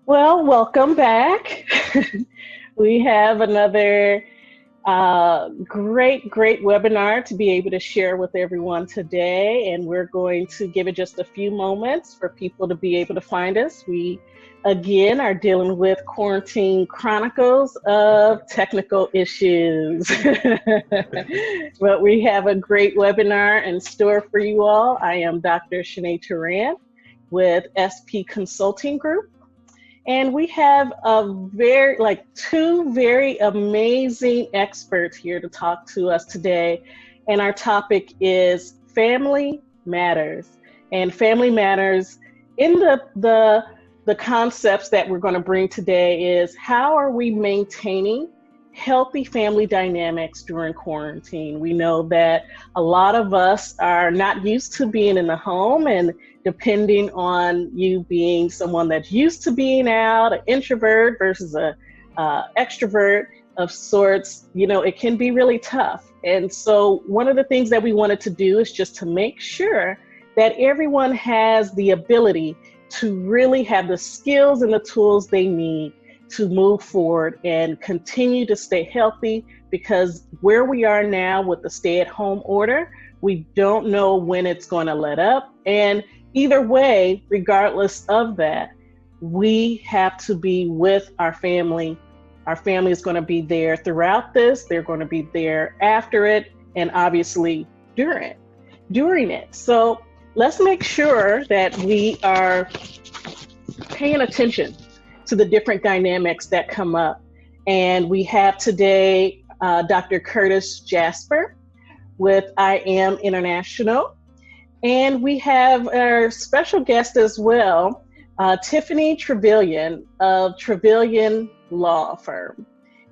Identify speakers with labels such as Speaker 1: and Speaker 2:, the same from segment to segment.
Speaker 1: Well, welcome back. We have another great webinar to be able to share with everyone today, and we're going to give it just a few moments for people to be able to find us. We again are dealing with quarantine chronicles of technical issues. But we have a great webinar in store for you all. I am Dr. Shané Teran with SP Consulting Group. And we have two very amazing experts here to talk to us today. And our topic is Family Matters. And Family Matters in the concepts that we're going to bring today is how are we maintaining healthy family dynamics during quarantine? We know that a lot of us are not used to being in the home, and depending on you being someone that's used to being out, an introvert versus a extrovert of sorts, it can be really tough. And so one of the things that we wanted to do is just to make sure that everyone has the ability to really have the skills and the tools they need to move forward and continue to stay healthy, because where we are now with the stay-at-home order, we don't know when it's going to let up. And either way, regardless of that, we have to be with our family. Our family is going to be there throughout this. They're going to be there after it, and obviously during it. So let's make sure that we are paying attention to the different dynamics that come up. And we have today Dr. Curtis Jasper with I Am International. And we have our special guest as well, Tiffany Travillion of Travillion Law Firm.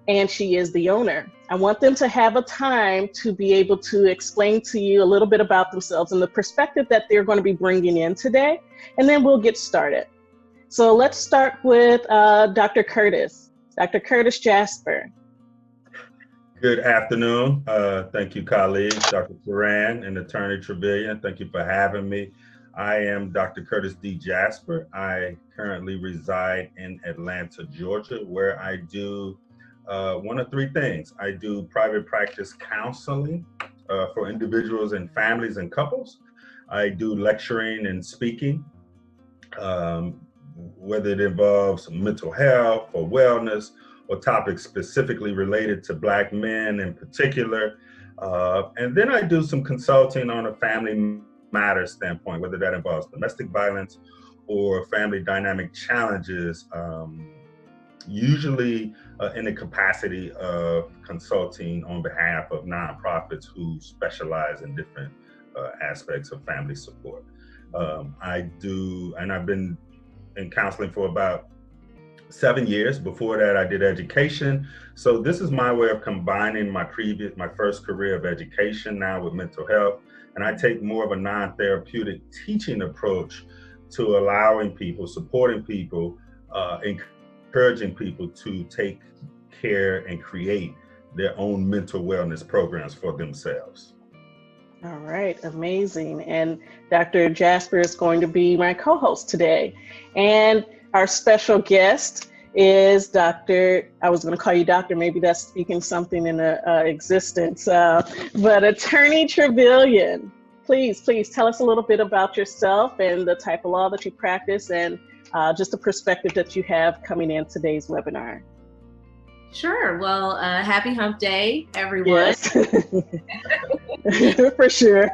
Speaker 1: And she is the owner. I want them to have a time to be able to explain to you a little bit about themselves and the perspective that they're going to be bringing in today. And then we'll get started. So let's start with Dr. Curtis. Dr. Curtis Jasper.
Speaker 2: Good afternoon. Thank you, colleagues, Dr. Teran and Attorney Travillion. Thank you for having me. I am Dr. Curtis D. Jasper. I currently reside in Atlanta, Georgia, where I do one of three things. I do private practice counseling for individuals and families and couples. I do lecturing and speaking, whether it involves mental health or wellness, or topics specifically related to Black men in particular. And then I do some consulting on a family matters standpoint, whether that involves domestic violence or family dynamic challenges, usually in the capacity of consulting on behalf of nonprofits who specialize in different aspects of family support. I've been in counseling for about 7 years. Before that, I did education. So this is my way of combining my first career of education now with mental health. And I take more of a non-therapeutic teaching approach to allowing people, supporting people, encouraging people to take care and create their own mental wellness programs for themselves.
Speaker 1: All right, amazing. And Dr. Jasper is going to be my co-host today. And our special guest is Dr. I was going to call you Doctor, maybe that's speaking something in existence, but Attorney Travillion. Please tell us a little bit about yourself and the type of law that you practice, and just the perspective that you have coming in today's webinar.
Speaker 3: Sure. Well, happy hump day, everyone.
Speaker 1: Yes. For sure.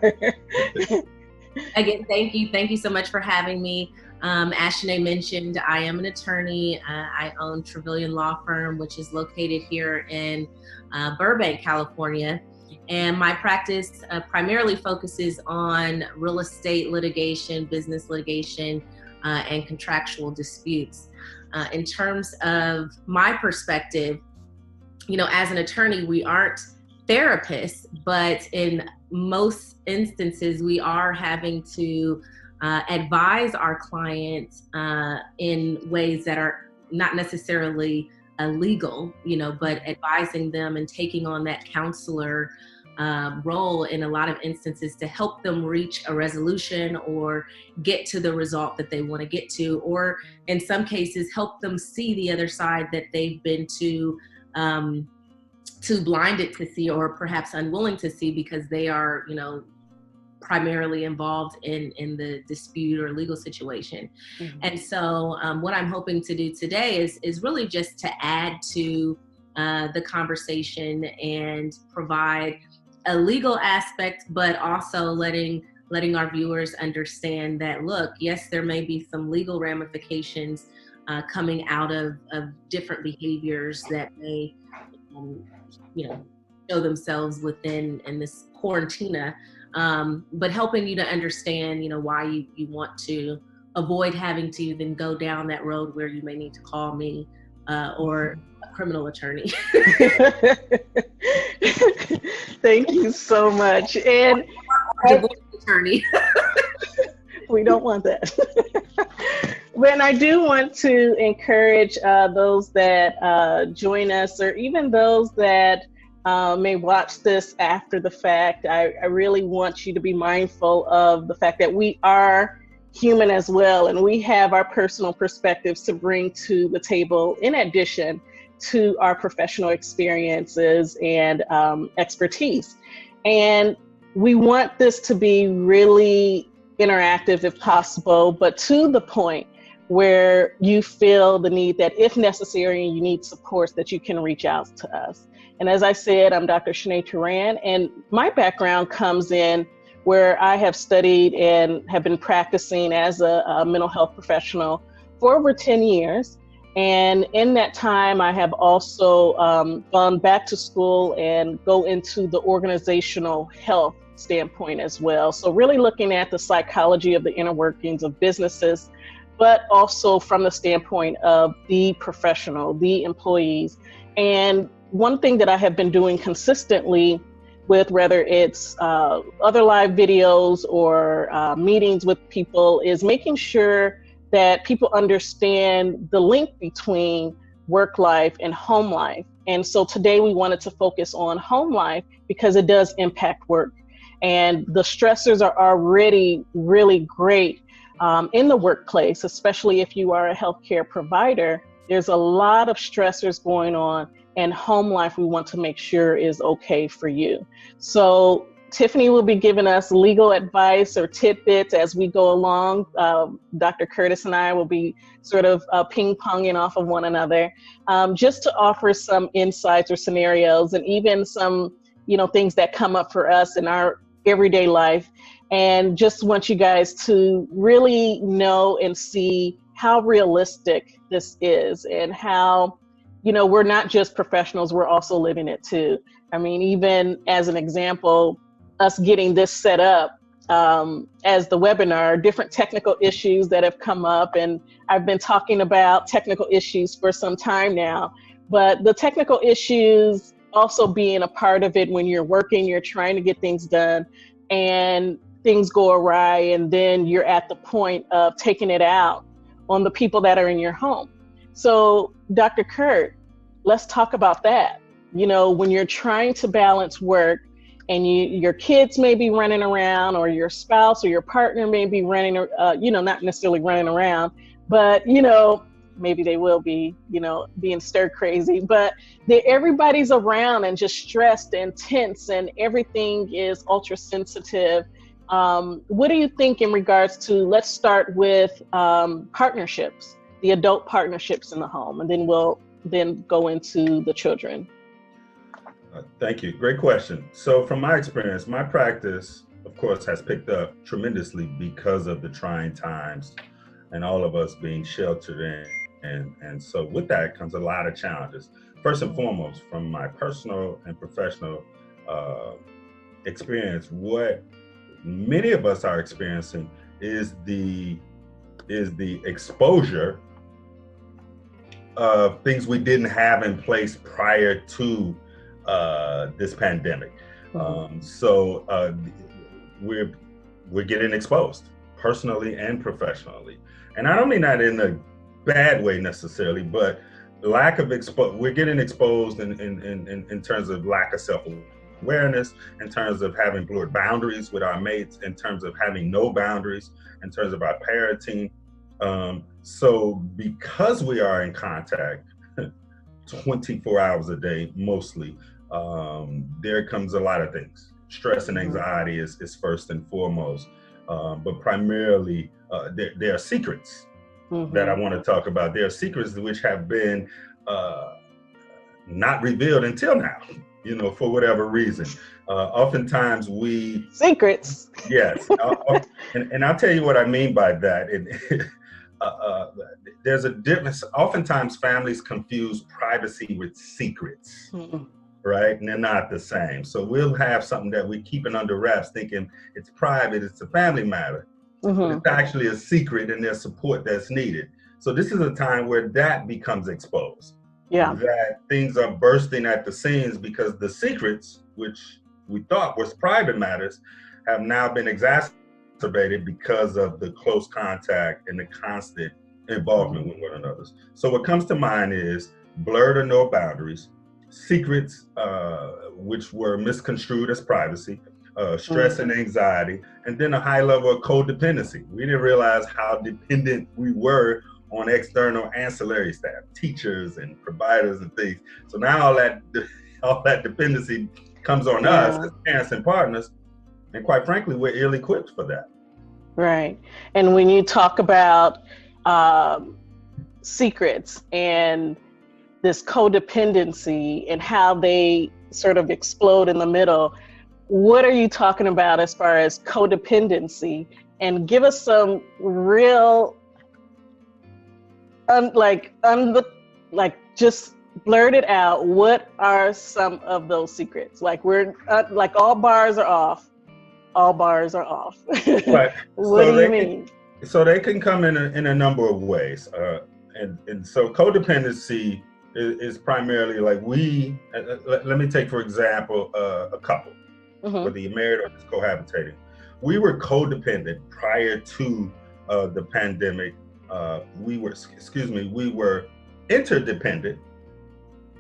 Speaker 3: Again, thank you so much for having me. As Shané mentioned, I am an attorney. I own Travillion Law Firm, which is located here in Burbank, California. And my practice primarily focuses on real estate litigation, business litigation, and contractual disputes. In terms of my perspective, as an attorney, we aren't therapists, but in most instances, we are having to advise our clients in ways that are not necessarily legal, but advising them and taking on that counselor role in a lot of instances to help them reach a resolution or get to the result that they want to get to, or in some cases help them see the other side that they've been too blinded to see, or perhaps unwilling to see because they are, primarily involved in the dispute or legal situation. Mm-hmm. And so what I'm hoping to do today is really just to add to the conversation and provide a legal aspect, but also letting our viewers understand that, look, yes, there may be some legal ramifications coming out of different behaviors that may, show themselves within this quarantina, but helping you to understand, why you want to avoid having to even go down that road where you may need to call me or a criminal attorney.
Speaker 1: Thank you so much. And
Speaker 3: divorce attorney.
Speaker 1: We don't want that. But I do want to encourage those that join us, or even those that may watch this after the fact. I really want you to be mindful of the fact that we are human as well, and we have our personal perspectives to bring to the table in addition to our professional experiences and expertise. And we want this to be really interactive if possible, but to the point where you feel the need that if necessary and you need support, that you can reach out to us. And as I said, I'm Dr. Shané Teran, and my background comes in where I have studied and have been practicing as a mental health professional for over 10 years. And in that time, I have also gone back to school and go into the organizational health standpoint as well. So really looking at the psychology of the inner workings of businesses, but also from the standpoint of the professional, the employees. And one thing that I have been doing consistently with, whether it's other live videos or meetings with people, is making sure that people understand the link between work life and home life. And so today we wanted to focus on home life because it does impact work. And the stressors are already really great in the workplace, especially if you are a healthcare provider. There's a lot of stressors going on, and home life we want to make sure is okay for you. So Tiffany will be giving us legal advice or tidbits as we go along. Dr. Curtis and I will be sort of ping-ponging off of one another, just to offer some insights or scenarios, and even some, things that come up for us in our everyday life. And just want you guys to really know and see how realistic this is, and how, we're not just professionals, we're also living it too. I mean, even as an example, us getting this set up as the webinar, different technical issues that have come up, and I've been talking about technical issues for some time now, but the technical issues also being a part of it when you're working, you're trying to get things done, and things go awry, and then you're at the point of taking it out on the people that are in your home. So Dr. Kurt, let's talk about that. When you're trying to balance work, and your kids may be running around, or your spouse or your partner may be running, not necessarily running around, but, maybe they will be, being stir crazy, but everybody's around and just stressed and tense, and everything is ultra sensitive. What do you think in regards to, let's start with partnerships, the adult partnerships in the home, and then we'll go into the children.
Speaker 2: Thank you. Great question. So from my experience, my practice, of course, has picked up tremendously because of the trying times and all of us being sheltered in. And so with that comes a lot of challenges. First and foremost, from my personal and professional experience, what many of us are experiencing is the exposure of things we didn't have in place prior to this pandemic. So we're getting exposed personally and professionally. And I don't mean that in a bad way necessarily, but lack of we're getting exposed in terms of lack of self-awareness. self-awareness, in terms of having blurred boundaries with our mates, in terms of having no boundaries, in terms of our parenting. So because we are in contact 24 hours a day, mostly, there comes a lot of things. Stress and anxiety is first and foremost, but primarily there are secrets that I want to talk about. There are secrets which have been not revealed until now, for whatever reason. Oftentimes
Speaker 1: secrets.
Speaker 2: Yes, and I'll tell you what I mean by that. There's a difference. Oftentimes families confuse privacy with secrets, right? And they're not the same. So we'll have something that we're keeping under wraps, thinking it's private, it's a family matter. But it's actually a secret, and there's support that's needed. So this is a time where that becomes exposed.
Speaker 1: Yeah.
Speaker 2: That things are bursting at the seams because the secrets, which we thought was private matters, have now been exacerbated because of the close contact and the constant involvement with one another. So what comes to mind is blurred or no boundaries, secrets which were misconstrued as privacy, stress and anxiety, and then a high level of codependency. We didn't realize how dependent we were on external ancillary staff, teachers and providers and things. So now all that dependency comes on us as parents and partners, and quite frankly, we're ill-equipped for that.
Speaker 1: Right. And when you talk about secrets and this codependency and how they sort of explode in the middle, what are you talking about as far as codependency? And give us some real, just blurt it out. What are some of those secrets? Like we're like all bars are off. All bars are off.
Speaker 2: Right.
Speaker 1: What do you mean?
Speaker 2: So they can come in a number of ways. And so codependency is primarily like let me take, for example, a couple, whether you're married or just cohabitating. We were codependent prior to the pandemic. We were interdependent,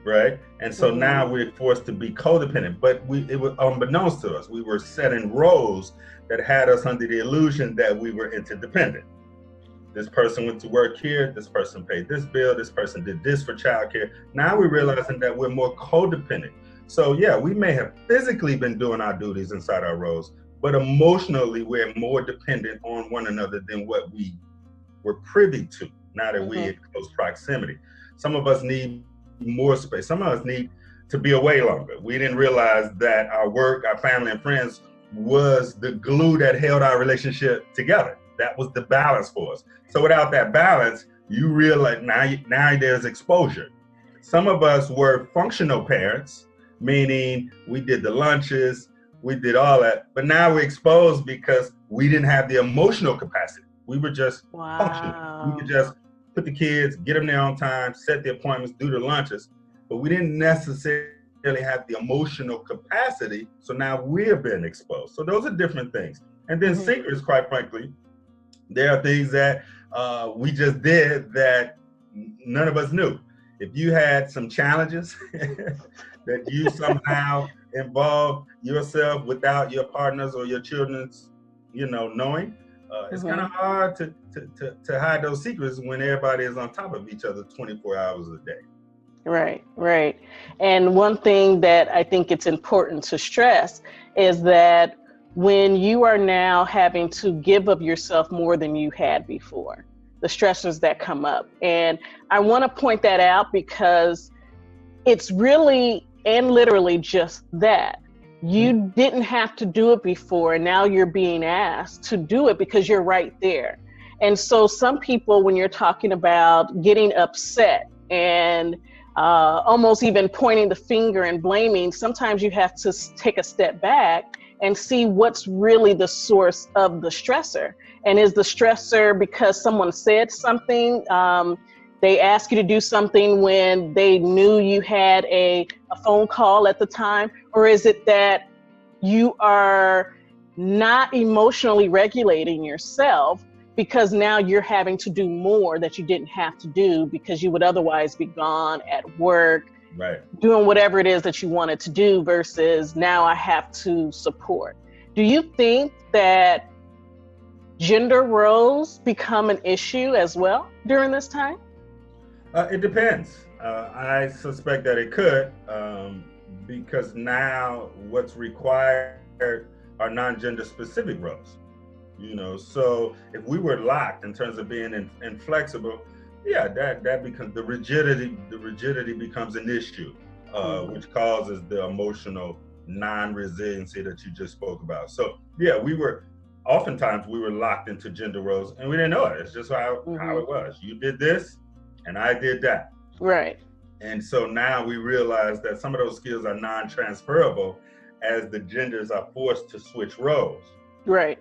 Speaker 2: right? And so now we're forced to be codependent, but it was unbeknownst to us. We were set in roles that had us under the illusion that we were interdependent. This person went to work here, this person paid this bill, this person did this for childcare. Now we're realizing that we're more codependent. So yeah, we may have physically been doing our duties inside our roles, but emotionally we're more dependent on one another than what we were privy to, now that we're in close proximity. Some of us need more space. Some of us need to be away longer. We didn't realize that our work, our family and friends was the glue that held our relationship together. That was the balance for us. So without that balance, you realize now there's exposure. Some of us were functional parents, meaning we did the lunches, we did all that, but now we're exposed because we didn't have the emotional capacity. We were just functional. We could just put the kids, get them there on time, set the appointments, do the lunches, but we didn't necessarily have the emotional capacity. So now we're being exposed. So those are different things. And then secrets, quite frankly, there are things that we just did that none of us knew. If you had some challenges that you somehow involved yourself without your partners or your children's, knowing, it's kind of hard to hide those secrets when everybody is on top of each other 24 hours a day.
Speaker 1: Right. And one thing that I think it's important to stress is that when you are now having to give of yourself more than you had before, the stressors that come up. And I want to point that out because it's really and literally just that. You didn't have to do it before, and now you're being asked to do it because you're right there. And so some people, when you're talking about getting upset and almost even pointing the finger and blaming, sometimes you have to take a step back and see what's really the source of the stressor. And is the stressor because someone said something? They asked you to do something when they knew you had a phone call at the time? Or is it that you are not emotionally regulating yourself because now you're having to do more that you didn't have to do because you would otherwise be gone at work,
Speaker 2: Right.
Speaker 1: doing whatever it is that you wanted to do versus now I have to support. Do you think that gender roles become an issue as well during this time?
Speaker 2: It depends. I suspect that it could, because now what's required are non-gender specific roles. So if we were locked in terms of being inflexible, yeah, that becomes the rigidity. The rigidity becomes an issue, which causes the emotional non-resiliency that you just spoke about. So yeah, oftentimes we were locked into gender roles and we didn't know it. It's just how it was. You did this and I did that.
Speaker 1: Right.
Speaker 2: And so now we realize that some of those skills are non-transferable as the genders are forced to switch roles.
Speaker 1: Right.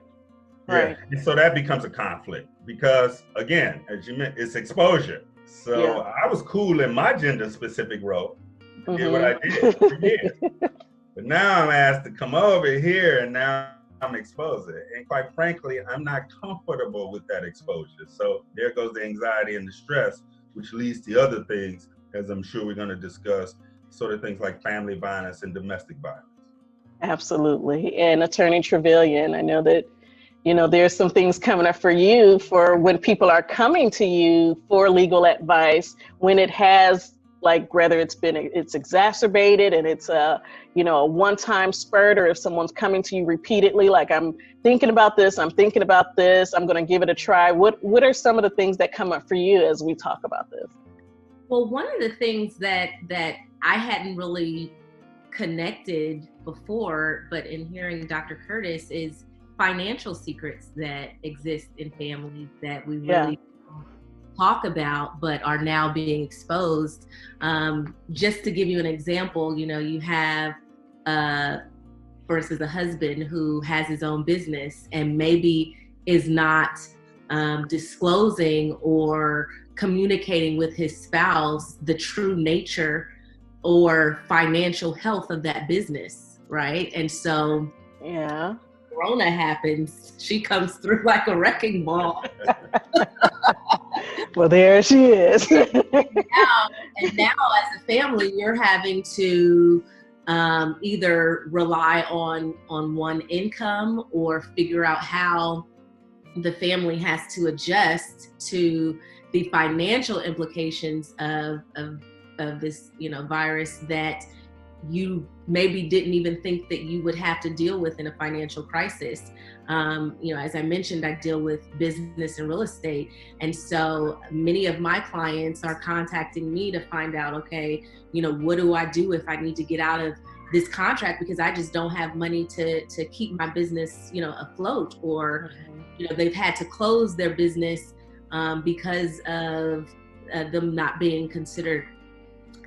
Speaker 2: Yeah.
Speaker 1: Right.
Speaker 2: And so that becomes a conflict because, again, as you mentioned, it's exposure. So I was cool in my gender specific role, did what I did for years. But now I'm asked to come over here and now I'm exposed. And quite frankly, I'm not comfortable with that exposure. So there goes the anxiety and the stress, which leads to other things, as I'm sure we're going to discuss, sort of things like family violence and domestic violence.
Speaker 1: Absolutely. And Attorney Travillion, I know that, there's some things coming up for you for when people are coming to you for legal advice, when it has, like, whether it's exacerbated and it's a one-time spurt, or if someone's coming to you repeatedly, like, I'm thinking about this, I'm going to give it a try. What are some of the things that come up for you as we talk about this?
Speaker 3: Well, one of the things that I hadn't really connected before, but in hearing Dr. Curtis, is financial secrets that exist in families that we really talk about, but are now being exposed. Just to give you an example, you have, for instance, a husband who has his own business and maybe is not disclosing or communicating with his spouse the true nature or financial health of that business, right? And so Corona happens, she comes through like a wrecking ball.
Speaker 1: Well, there she is.
Speaker 3: and now as a family, you're having to either rely on one income or figure out how the family has to adjust to the financial implications of this, virus that you maybe didn't even think that you would have to deal with in a financial crisis. As I mentioned, I deal with business and real estate. And so many of my clients are contacting me to find out, okay, what do I do if I need to get out of this contract because I just don't have money to keep my business, afloat, or, they've had to close their business because of them not being considered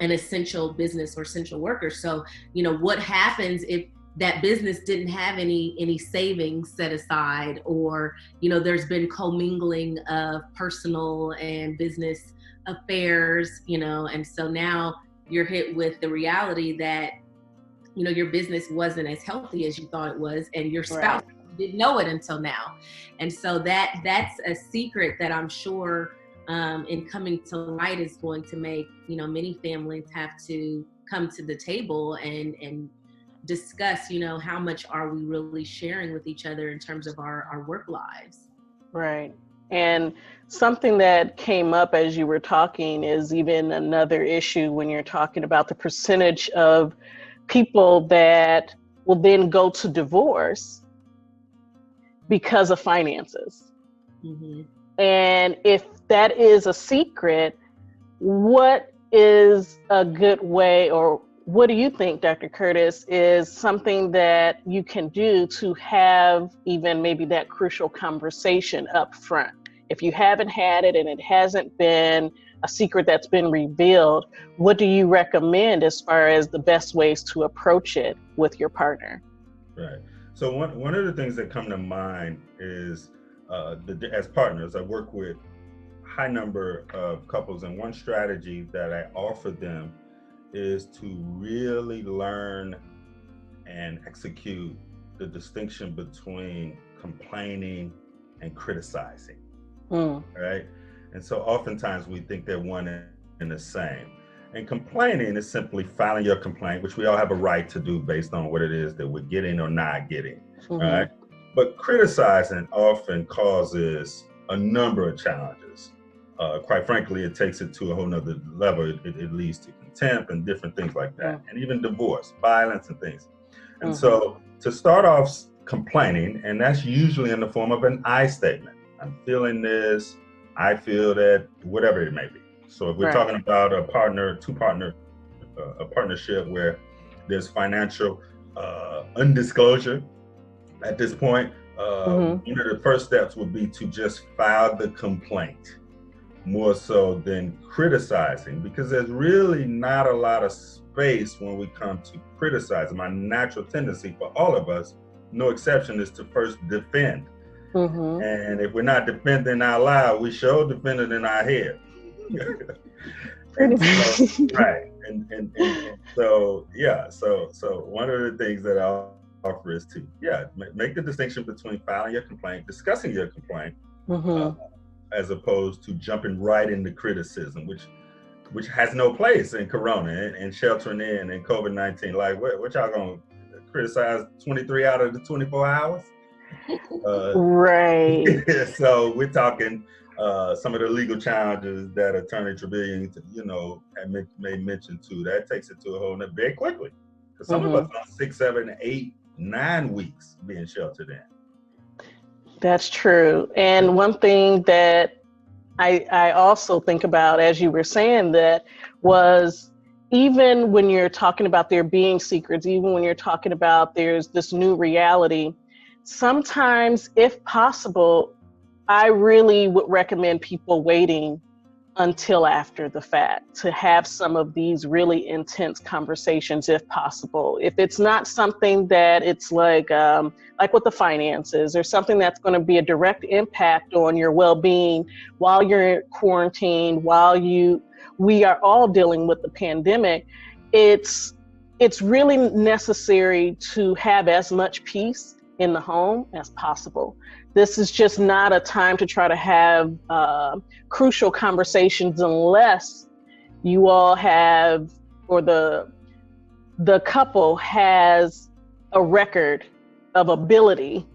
Speaker 3: an essential business or essential worker. So, what happens if that business didn't have any savings set aside, or, there's been commingling of personal and business affairs, and so now you're hit with the reality that, your business wasn't as healthy as you thought it was, and your spouse didn't know it until now. And so that's a secret that I'm sure in coming to light is going to make, many families have to come to the table and discuss, how much are we really sharing with each other in terms of our work lives.
Speaker 1: Right. And something that came up as you were talking is even another issue when you're talking about the percentage of people that will then go to divorce because of finances. Mm-hmm. And if that is a secret, what is a good way, or what do you think, Dr. Curtis, is something that you can do to have even maybe that crucial conversation up front? If you haven't had it and it hasn't been a secret that's been revealed, what do you recommend as far as the best ways to approach it with your partner?
Speaker 2: Right. So one of the things that come to mind is as partners, I work with a high number of couples, and one strategy that I offer them is to really learn and execute the distinction between complaining and criticizing. Right? And so oftentimes we think they're one and the same. And complaining is simply filing your complaint, which we all have a right to do based on what it is that we're getting or not getting, right? But criticizing often causes a number of challenges. Quite frankly, it takes it to a whole nother level. It leads to contempt and different things like that, and even divorce, violence and things. And so to start off complaining, and that's usually in the form of an I statement. I'm feeling this, I feel that, whatever it may be. So if we're talking about a partnership where there's financial undisclosure at this point, one of the first steps would be to just file the complaint, more so than criticizing, because there's really not a lot of space when we come to criticizing. My natural tendency for all of us, no exception, is to first defend. And if we're not defending out loud, we sure defend it in our head. And so one of the things that I'll offer is to make the distinction between filing your complaint, discussing your complaint, as opposed to jumping right into criticism, which has no place in Corona and sheltering in and COVID-19. Like, what y'all gonna criticize 23 out of the 24 hours? So we're talking some of the legal challenges that Attorney Travillion, may mention too. That takes it to a whole nother very quickly. Because some of us are 6, 7, 8, 9 weeks being sheltered in.
Speaker 1: That's true. And one thing that I also think about, as you were saying, that was, even when you're talking about there being secrets, even when you're talking about there's this new reality, sometimes, if possible, I really would recommend people waiting until after the fact to have some of these really intense conversations, if possible. If it's not something that it's like with the finances, or something that's going to be a direct impact on your well-being while you're quarantined, we are all dealing with the pandemic, it's really necessary to have as much peace in the home as possible. This is just not a time to try to have crucial conversations unless you all have, or the couple has a record of ability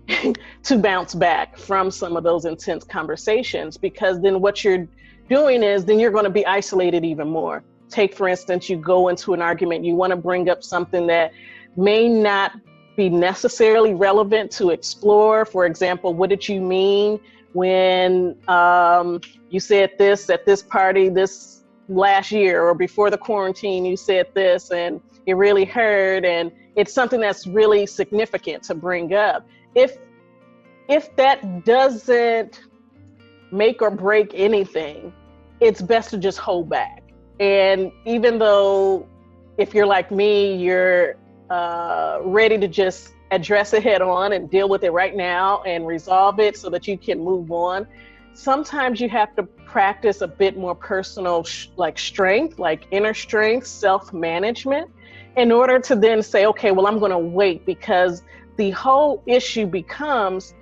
Speaker 1: to bounce back from some of those intense conversations, because then what you're doing is then you're going to be isolated even more. Take, for instance, you go into an argument, you want to bring up something that may not be necessarily relevant to explore. For example, what did you mean when you said this at this party this last year, or before the quarantine you said this and it really hurt, and it's something that's really significant to bring up. If that doesn't make or break anything, it's best to just hold back. And even though, if you're like me, you're ready to just address it head on and deal with it right now and resolve it so that you can move on, sometimes you have to practice a bit more personal strength, like inner strength, self-management, in order to then say, okay, well, I'm going to wait, because the whole issue becomes,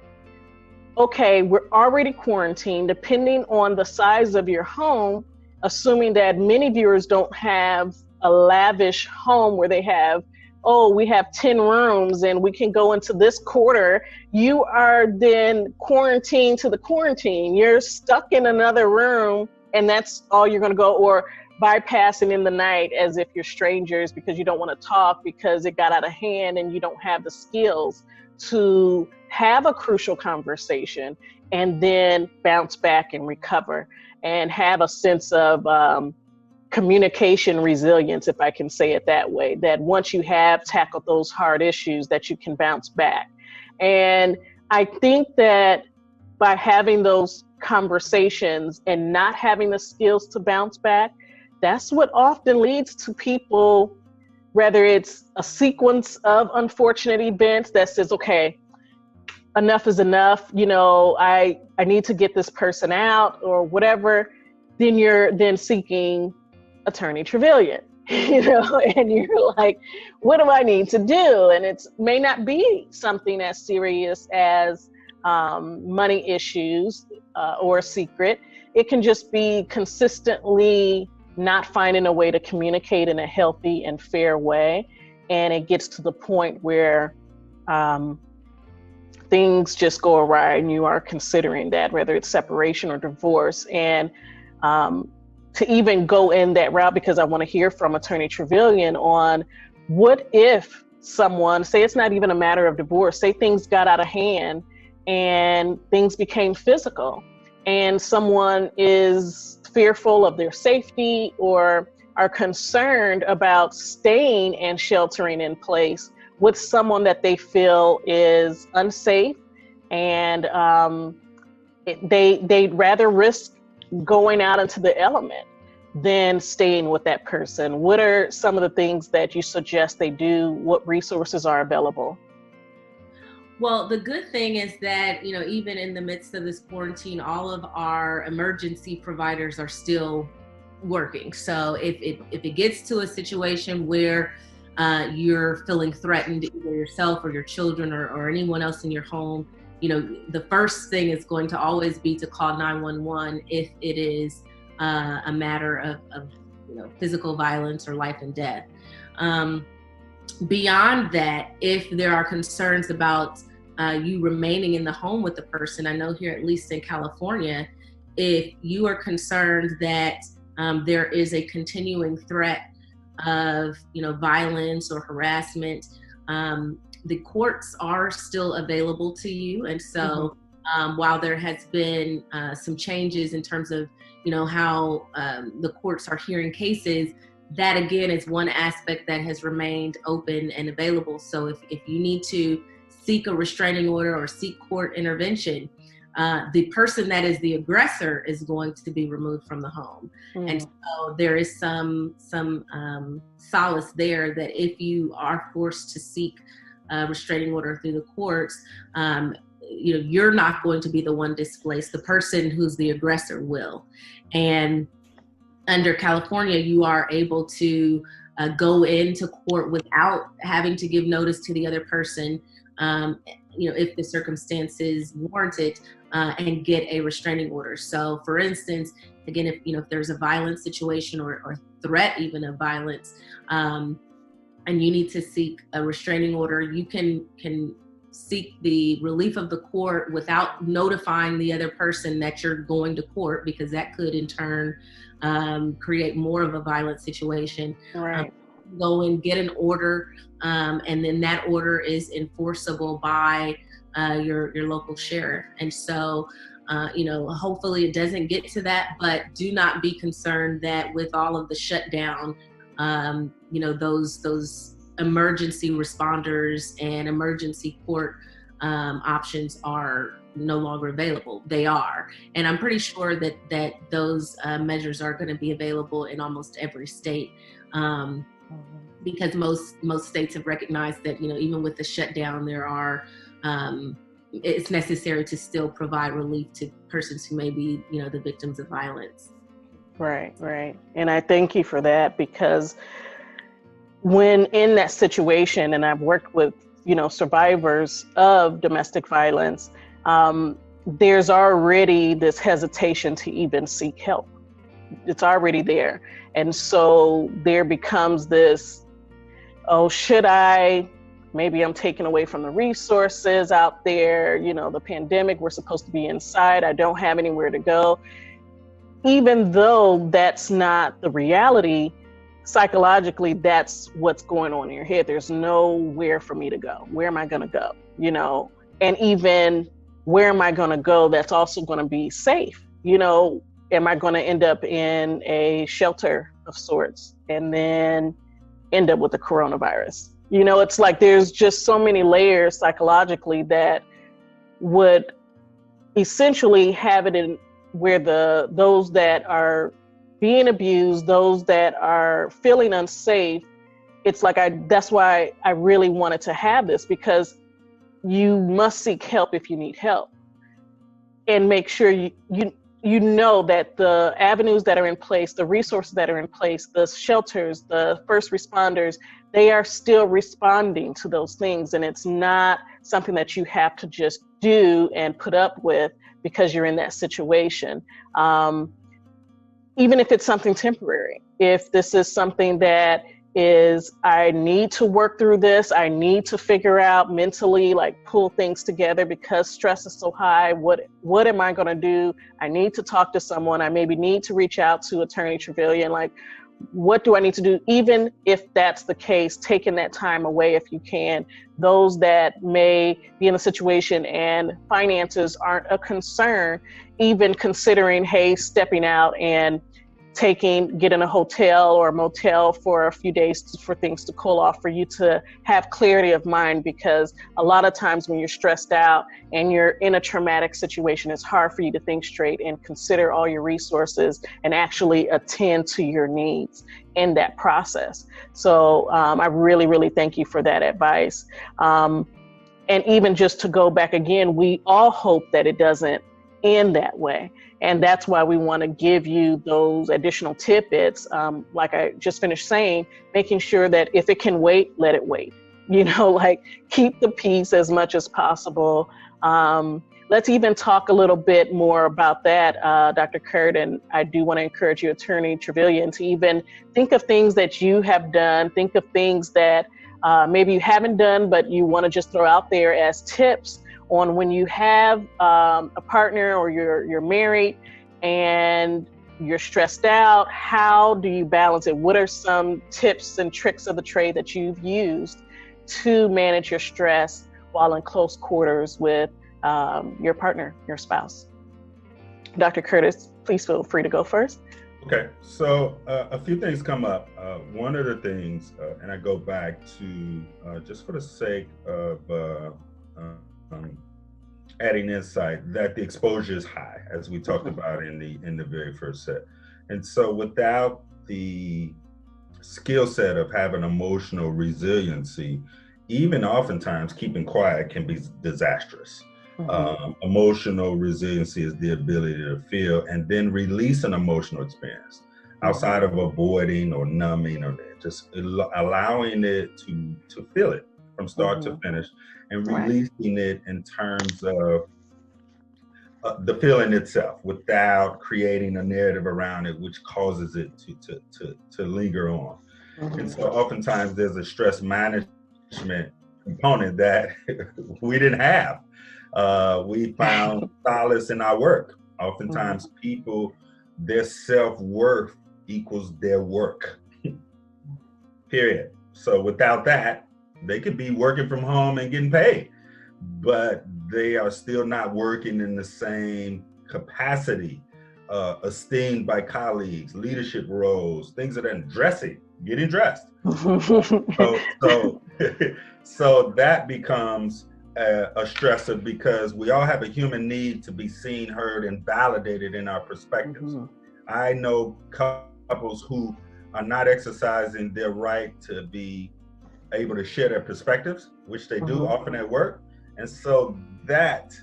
Speaker 1: okay, we're already quarantined. Depending on the size of your home, assuming that many viewers don't have a lavish home where they have, we have 10 rooms and we can go into this quarter, you are then quarantined to the quarantine. You're stuck in another room, and that's all you're going to go, or bypassing in the night as if you're strangers because you don't want to talk because it got out of hand and you don't have the skills to have a crucial conversation and then bounce back and recover and have a sense of communication resilience, if I can say it that way, that once you have tackled those hard issues, that you can bounce back. And I think that by having those conversations and not having the skills to bounce back, that's what often leads to people, whether it's a sequence of unfortunate events that says, okay, enough is enough, I need to get this person out or whatever, then you're then seeking Attorney Travillion, and you're like, what do I need to do? And it may not be something as serious as money issues or a secret. It can just be consistently not finding a way to communicate in a healthy and fair way. And it gets to the point where things just go awry and you are considering that, whether it's separation or divorce. And to even go in that route, because I want to hear from Attorney Travillion on what if someone, say it's not even a matter of divorce, say things got out of hand and things became physical, and someone is fearful of their safety or are concerned about staying and sheltering in place with someone that they feel is unsafe, and they'd rather risk going out into the element than staying with that person. What are some of the things that you suggest they do? What resources are available?
Speaker 3: Well, the good thing is that, you know, even in the midst of this quarantine, all of our emergency providers are still working. So if it gets to a situation where you're feeling threatened, either yourself or your children or anyone else in your home, you know, the first thing is going to always be to call 911 if it is a matter of you know, physical violence or life and death. Beyond that, if there are concerns about you remaining in the home with the person, I know here, at least in California, if you are concerned that there is a continuing threat of, you know, violence or harassment, the courts are still available to you. And so while there has been some changes in terms of, you know, how the courts are hearing cases, that again is one aspect that has remained open and available. So if you need to seek a restraining order or seek court intervention, the person that is the aggressor is going to be removed from the home. And so there is some solace there that if you are forced to seek a restraining order through the courts, you know, you're not going to be the one displaced. The person who's the aggressor will. And under California, you are able to go into court without having to give notice to the other person, you know, if the circumstances warrant it, and get a restraining order. So for instance, again, if, you know, if there's a violent situation or threat even of violence, and you need to seek a restraining order, you can seek the relief of the court without notifying the other person that you're going to court, because that could in turn create more of a violent situation.
Speaker 1: Right.
Speaker 3: Go and get an order, and then that order is enforceable by your local sheriff. And so, you know, hopefully it doesn't get to that, but do not be concerned that with all of the shutdown, you know, those emergency responders and emergency court options are no longer available. They are. And I'm pretty sure that those measures are going to be available in almost every state, because most states have recognized that, you know, even with the shutdown, there are, it's necessary to still provide relief to persons who may be, you know, the victims of violence.
Speaker 1: Right. And I thank you for that, because when in that situation, and I've worked with, you know, survivors of domestic violence, there's already this hesitation to even seek help. It's already there. And so there becomes this, oh, should I? Maybe I'm taken away from the resources out there. You know, the pandemic, we're supposed to be inside. I don't have anywhere to go. Even though that's not the reality, psychologically, that's what's going on in your head. There's nowhere for me to go. Where am I going to go? You know, and even where am I going to go that's also going to be safe? You know, am I going to end up in a shelter of sorts and then end up with the coronavirus? You know, it's like there's just so many layers psychologically that would essentially have it in where those that are being abused, those that are feeling unsafe, it's like that's why I really wanted to have this, because you must seek help if you need help, and make sure you know that the avenues that are in place, the resources that are in place, the shelters, the first responders, they are still responding to those things. And it's not something that you have to just do and put up with because you're in that situation. even if it's something temporary, if this is something that is, I need to work through this, I need to figure out mentally, like pull things together because stress is so high, what am I going to do? I need to talk to someone. I maybe need to reach out to Attorney Travillion. Like, what do I need to do? Even if that's the case, taking that time away if you can. Those that may be in a situation and finances aren't a concern, even considering, hey, stepping out and getting a hotel or a motel for a few days for things to cool off, for you to have clarity of mind, because a lot of times when you're stressed out and you're in a traumatic situation, it's hard for you to think straight and consider all your resources and actually attend to your needs in that process. So I really, really thank you for that advice. And even just to go back again, we all hope that it doesn't end that way. And that's why we want to give you those additional tidbits. Like I just finished saying, making sure that if it can wait, let it wait. Like keep the peace as much as possible. Let's even talk a little bit more about that, Dr. Kurt. And I do want to encourage you, Attorney Travillion, to even think of things that you have done. Think of things that maybe you haven't done, but you want to just throw out there as tips on when you have a partner or you're married and you're stressed out. How do you balance it? What are some tips and tricks of the trade that you've used to manage your stress while in close quarters with your partner, your spouse? Dr. Curtis, please feel free to go first.
Speaker 2: Okay, so a few things come up. One of the things, and I go back to just for the sake of adding insight, that the exposure is high, as we talked about in the very first set. And so without the skill set of having emotional resiliency, even oftentimes keeping quiet can be disastrous. Emotional resiliency is the ability to feel and then release an emotional experience outside of avoiding or numbing, or just allowing it to feel it from start to finish, and releasing it in terms of the feeling itself without creating a narrative around it, which causes it to linger on. And so oftentimes there's a stress management component that we didn't have. We found solace in our work. Oftentimes people, their self-worth equals their work, period. So without that, they could be working from home and getting paid, but they are still not working in the same capacity, esteemed by colleagues, leadership roles, things of that, getting dressed. So that becomes a stressor, because we all have a human need to be seen, heard, and validated in our perspectives. I know couples who are not exercising their right to be able to share their perspectives, which they do often at work. And so that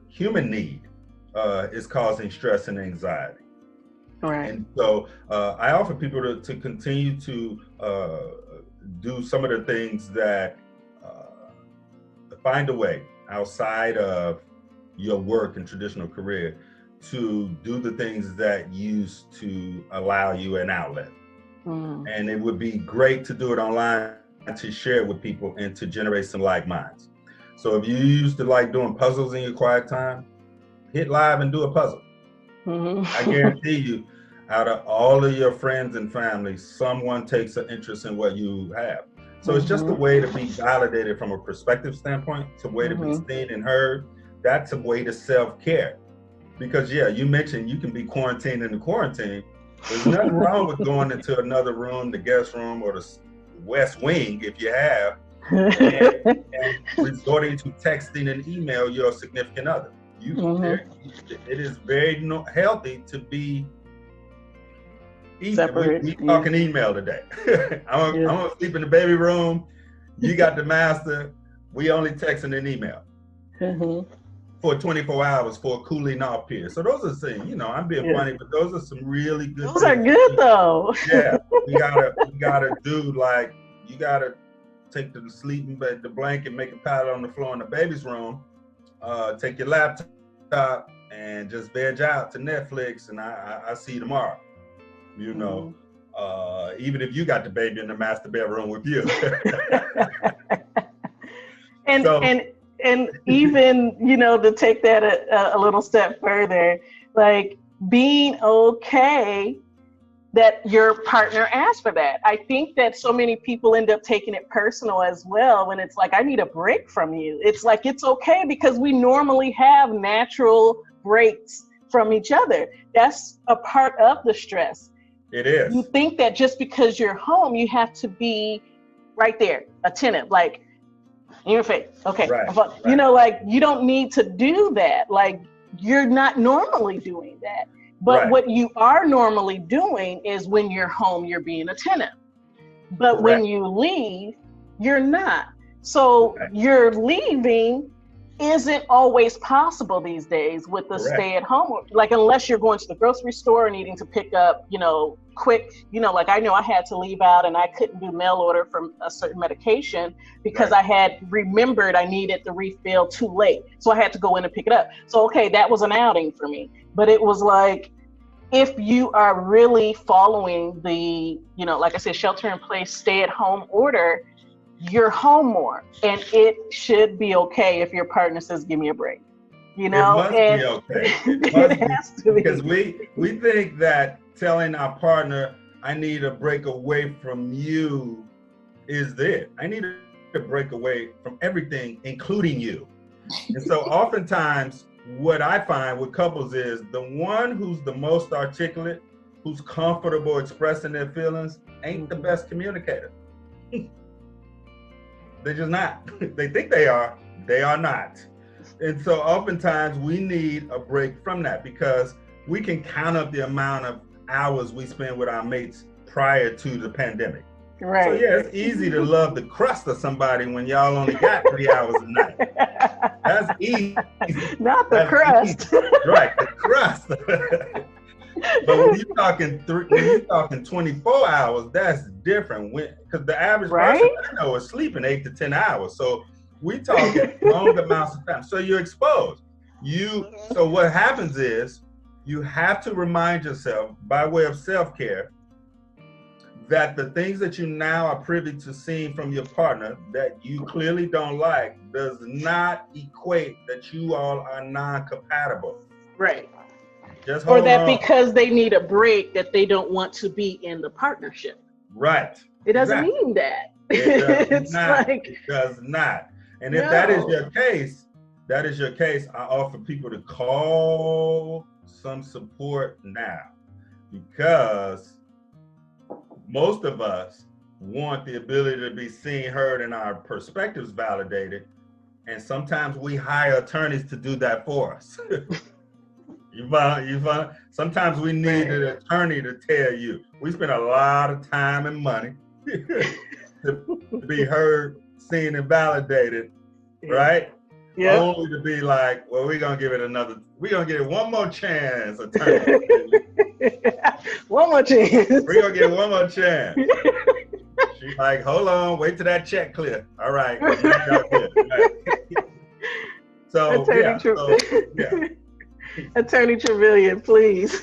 Speaker 2: human need is causing stress and anxiety. Right. And so I offer people to continue to do some of the things that find a way outside of your work and traditional career to do the things that used to allow you an outlet. And it would be great to do it online, to share it with people and to generate some like minds. So if you used to like doing puzzles in your quiet time, hit live and do a puzzle. I guarantee you, out of all of your friends and family, someone takes an interest in what you have. So it's just a way to be validated from a perspective standpoint, it's a way to be seen and heard. That's a way to self-care. Because you mentioned you can be quarantined in the quarantine. There's nothing wrong with going into another room, the guest room or the West Wing, if you have, and resorting to texting and email your significant other. It is very healthy to be we talking email today. I'm gonna sleep in the baby room. You got the master. We only texting and email for 24 hours for a cooling off period. So those are things, I'm being funny, but those are some really good.
Speaker 1: Those are good though.
Speaker 2: Yeah, we gotta do, like, you gotta take the sleeping bed, the blanket, make a pile on the floor in the baby's room. Take your laptop and just veg out to Netflix, and I see you tomorrow. you know, even if you got the baby in the master bedroom with you.
Speaker 1: and
Speaker 2: So,
Speaker 1: and even, you know, to take that a little step further, like being okay that your partner asked for that. I think that so many people end up taking it personal as well when it's like, I need a break from you. It's like, it's okay because we normally have natural breaks from each other. That's a part of the stress.
Speaker 2: it is.
Speaker 1: You think that just because you're home, you have to be right there, attentive, like in your face. Okay.
Speaker 2: Right,
Speaker 1: You know, like you don't need to do that. Like you're not normally doing that. But
Speaker 2: Right.
Speaker 1: what you are normally doing is when you're home, you're being attentive. But
Speaker 2: Correct.
Speaker 1: when you leave, you're not. So
Speaker 2: Right.
Speaker 1: you're leaving isn't always possible these days with the
Speaker 2: Correct.
Speaker 1: stay at home. Like unless you're going to the grocery store needing to pick up, you know, quick, you know, like I know I had to leave out and I couldn't do mail order for a certain medication because
Speaker 2: Right.
Speaker 1: I had remembered I needed the refill too late. So I had to go in and pick it up. So, okay, that was an outing for me. But it was like, if you are really following the, you know, like I said, shelter in place, stay at home order, you're home more. And it should be okay if your partner says, give me a break. You know,
Speaker 2: it must be okay. It must
Speaker 1: has to be.
Speaker 2: Because we think that telling our partner, I need a break away from you is it. I need a break away from everything, including you. And so oftentimes what I find with couples is the one who's the most articulate, who's comfortable expressing their feelings, ain't the best communicator. They're just not. They think they are not. And so oftentimes we need a break from that because we can count up the amount of hours we spend with our mates prior to the pandemic.
Speaker 1: Right.
Speaker 2: So yeah, it's easy to love the crust of somebody when y'all only got 3 hours a night. That's easy.
Speaker 1: Not the crust.
Speaker 2: Easy. Right, the crust. But when you're talking 24 hours, that's different. Because the average person I know is sleeping 8 to 10 hours. So we talking long amounts of time. So you're exposed. So what happens is you have to remind yourself by way of self-care that the things that you now are privy to seeing from your partner that you clearly don't like does not equate that you all are non-compatible.
Speaker 1: Right.
Speaker 2: Just hold
Speaker 1: or that
Speaker 2: on.
Speaker 1: Because they need a break that they don't want to be in the partnership.
Speaker 2: Right.
Speaker 1: It doesn't mean that.
Speaker 2: It does
Speaker 1: It's
Speaker 2: not.
Speaker 1: like,
Speaker 2: it does not. And if that is your case, I offer people to call some support now because most of us want the ability to be seen, heard, and our perspectives validated. And sometimes we hire attorneys to do that for us. You find? Sometimes we need an attorney to tell you. We spend a lot of time and money to be heard, seen, and validated, right?
Speaker 1: Yeah.
Speaker 2: Only to be like, well, we're gonna give it one more chance, attorney.
Speaker 1: One more chance.
Speaker 2: We're gonna get one more chance. She's like, hold on, wait till that check clear. All right. So,
Speaker 1: Attorney Travillion, please.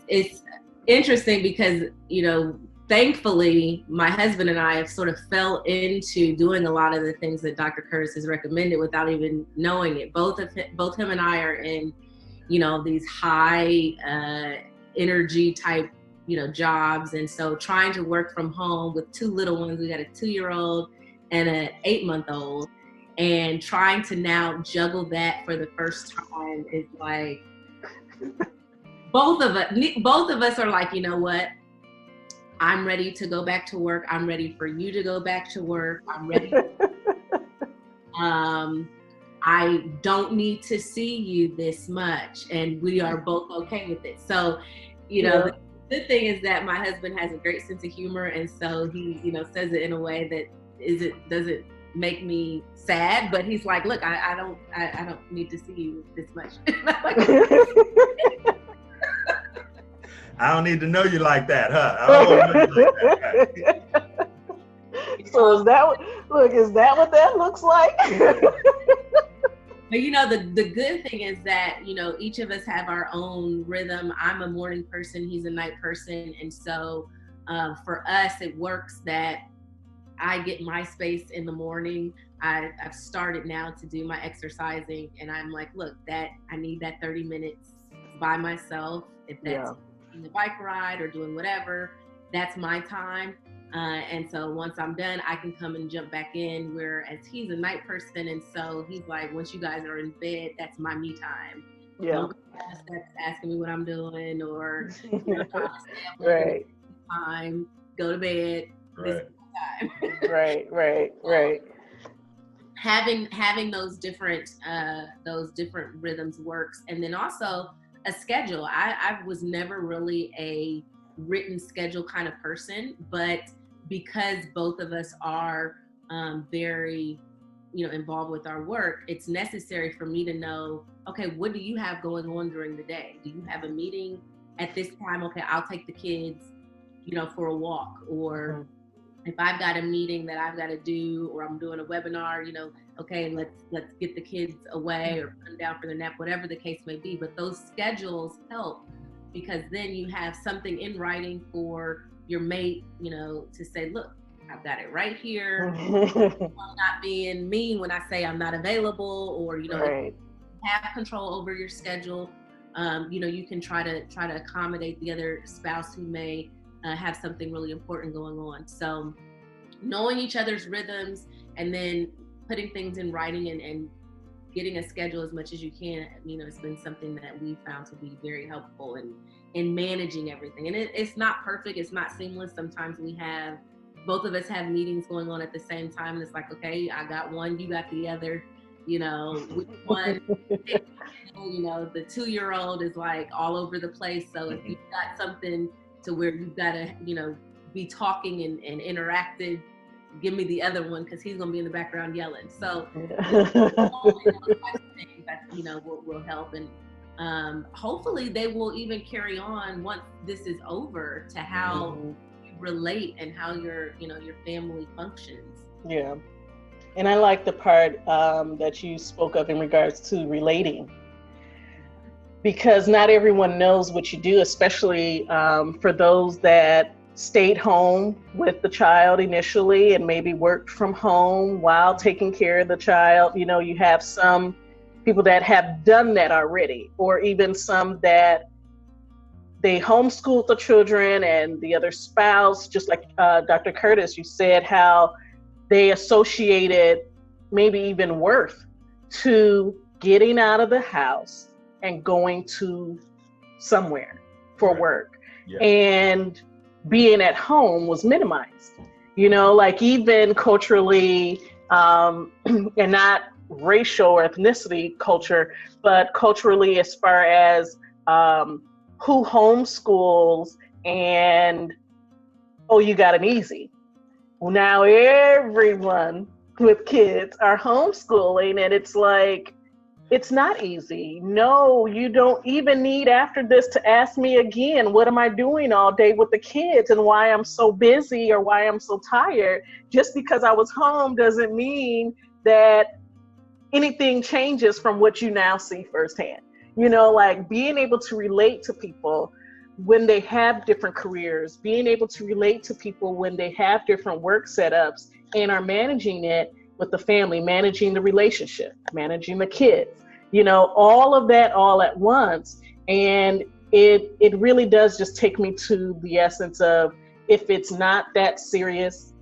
Speaker 3: It's interesting because, you know, thankfully, my husband and I have sort of fell into doing a lot of the things that Dr. Curtis has recommended without even knowing it. Both him and I are in, you know, these high energy type, you know, jobs. And so trying to work from home with 2 little ones, we got a 2-year-old and an 8-month-old, and trying to now juggle that for the first time is like, both of us are like, you know what? I'm ready to go back to work. I'm ready for you to go back to work. I'm ready. I don't need to see you this much. And we are both okay with it. So, you know, the good thing is that my husband has a great sense of humor. And so he, you know, says it in a way that doesn't make me sad, but he's like, look, I don't need to see you this much.
Speaker 2: I don't need to know you like that, huh? I don't want to know you like that.
Speaker 1: So is that what that looks like?
Speaker 3: But you know, the good thing is that, you know, each of us have our own rhythm. I'm a morning person, he's a night person. And so for us, it works that I get my space in the morning. I've started now to do my exercising, and I'm like, look, that I need that 30 minutes by myself. If that's taking the bike ride or doing whatever, that's my time. And so once I'm done, I can come and jump back in, whereas he's a night person. And so he's like, once you guys are in bed, that's my me time.
Speaker 1: Yeah.
Speaker 3: Don't asking me what I'm doing or you know, trying to stay up
Speaker 1: Right.
Speaker 3: time, go to bed.
Speaker 2: Right.
Speaker 1: Right.
Speaker 3: Having those different rhythms works. And then also a schedule. I was never really a written schedule kind of person, but because both of us are very, you know, involved with our work, it's necessary for me to know, okay, what do you have going on during the day? Do you have a meeting at this time? Okay, I'll take the kids, you know, for a walk. Or if I've got a meeting that I've got to do, or I'm doing a webinar, you know, okay, let's get the kids away or put them down for the nap, whatever the case may be. But those schedules help, because then you have something in writing for your mate, you know, to say, look, I've got it right here. I'm not being mean when I say I'm not available, or, you know, if you have control over your schedule. You know, you can try to accommodate the other spouse who may have something really important going on. So knowing each other's rhythms and then putting things in writing and getting a schedule as much as you can, you know, it's been something that we found to be very helpful in managing everything. And it's not perfect, it's not seamless. Sometimes both of us have meetings going on at the same time, and it's like, okay, I got one, you got the other, you know, which one, you know, the 2-year-old is like all over the place. So if you've got something to where you've got to, you know, be talking and interactive, give me the other one, because he's going to be in the background yelling. So those types of things that, you know, will help. And hopefully they will even carry on once this is over to how you relate and how your family functions.
Speaker 1: Yeah. And I like the part that you spoke of in regards to relating, because not everyone knows what you do, especially for those that stayed home with the child initially and maybe worked from home while taking care of the child. You know, you have some people that have done that already, or even some that they homeschooled the children and the other spouse, just like Dr. Curtis, you said how they associated maybe even worth to getting out of the house and going to somewhere for work. Yeah. And being at home was minimized, you know, like even culturally, and not racial or ethnicity culture, but culturally as far as who homeschools and, oh, you got an easy. Well, now everyone with kids are homeschooling, and it's like, it's not easy. No, you don't even need after this to ask me again, what am I doing all day with the kids and why I'm so busy or why I'm so tired. Just because I was home doesn't mean that anything changes from what you now see firsthand. You know, like being able to relate to people when they have different careers, being able to relate to people when they have different work setups and are managing it with the family, managing the relationship, managing the kids, you know, all of that all at once. And it really does just take me to the essence of, if it's not that serious,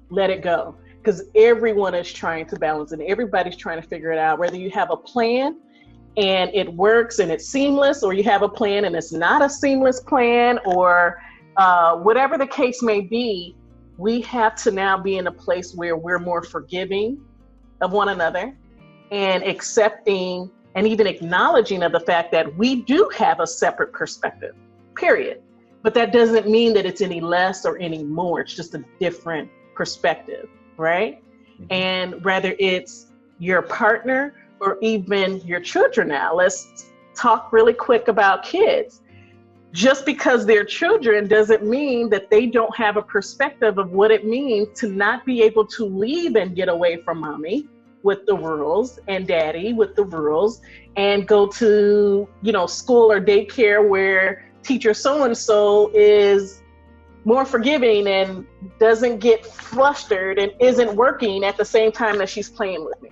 Speaker 1: let it go. Because everyone is trying to balance it. Everybody's trying to figure it out, whether you have a plan and it works and it's seamless, or you have a plan and it's not a seamless plan, or whatever the case may be. We have to now be in a place where we're more forgiving of one another and accepting and even acknowledging of the fact that we do have a separate perspective, period. But that doesn't mean that it's any less or any more. It's just a different perspective, right? Mm-hmm. And whether it's your partner or even your children now, let's talk really quick about kids. Just because they're children doesn't mean that they don't have a perspective of what it means to not be able to leave and get away from mommy with the rules and daddy with the rules, and go to, school or daycare where teacher so-and-so is more forgiving and doesn't get flustered and isn't working at the same time that she's playing with me.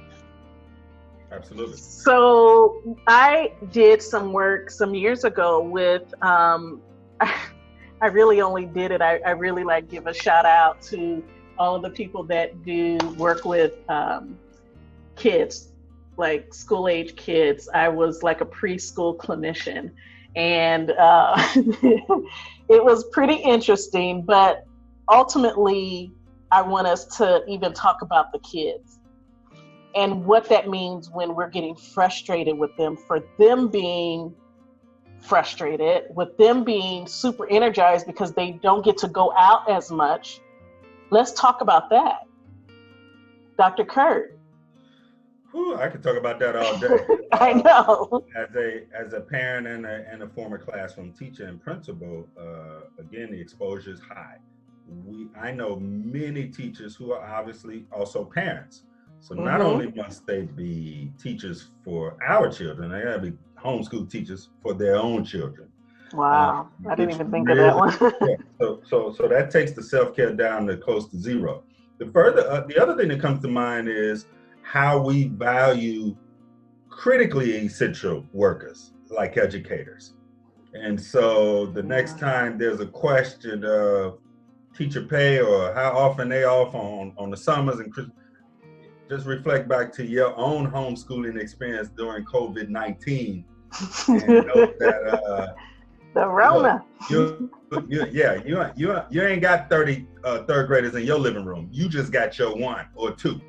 Speaker 2: Absolutely.
Speaker 1: So I did some work some years ago with, I really only did it. I really give a shout out to all of the people that do work with kids, like school age kids. I was like a preschool clinician, and it was pretty interesting, but ultimately I want us to even talk about the kids and what that means when we're getting frustrated with them, for them being frustrated, with them being super energized because they don't get to go out as much. Let's talk about that. Dr. Kurt.
Speaker 2: Whew, I could talk about that all day.
Speaker 1: I know.
Speaker 2: As a parent and a former classroom teacher and principal, again, the exposure is high. I know many teachers who are obviously also parents. So not only must they be teachers for our children, they gotta be homeschool teachers for their own children.
Speaker 1: Wow, I didn't even think of that one.
Speaker 2: So that takes the self-care down to close to zero. The other thing that comes to mind is how we value critically essential workers like educators. And so the next time there's a question of teacher pay or how often they off on the summers and Christmas, just reflect back to your own homeschooling experience during COVID-19 and know that
Speaker 1: the Rona.
Speaker 2: You ain't got 30 third graders in your living room. You just got your one or two.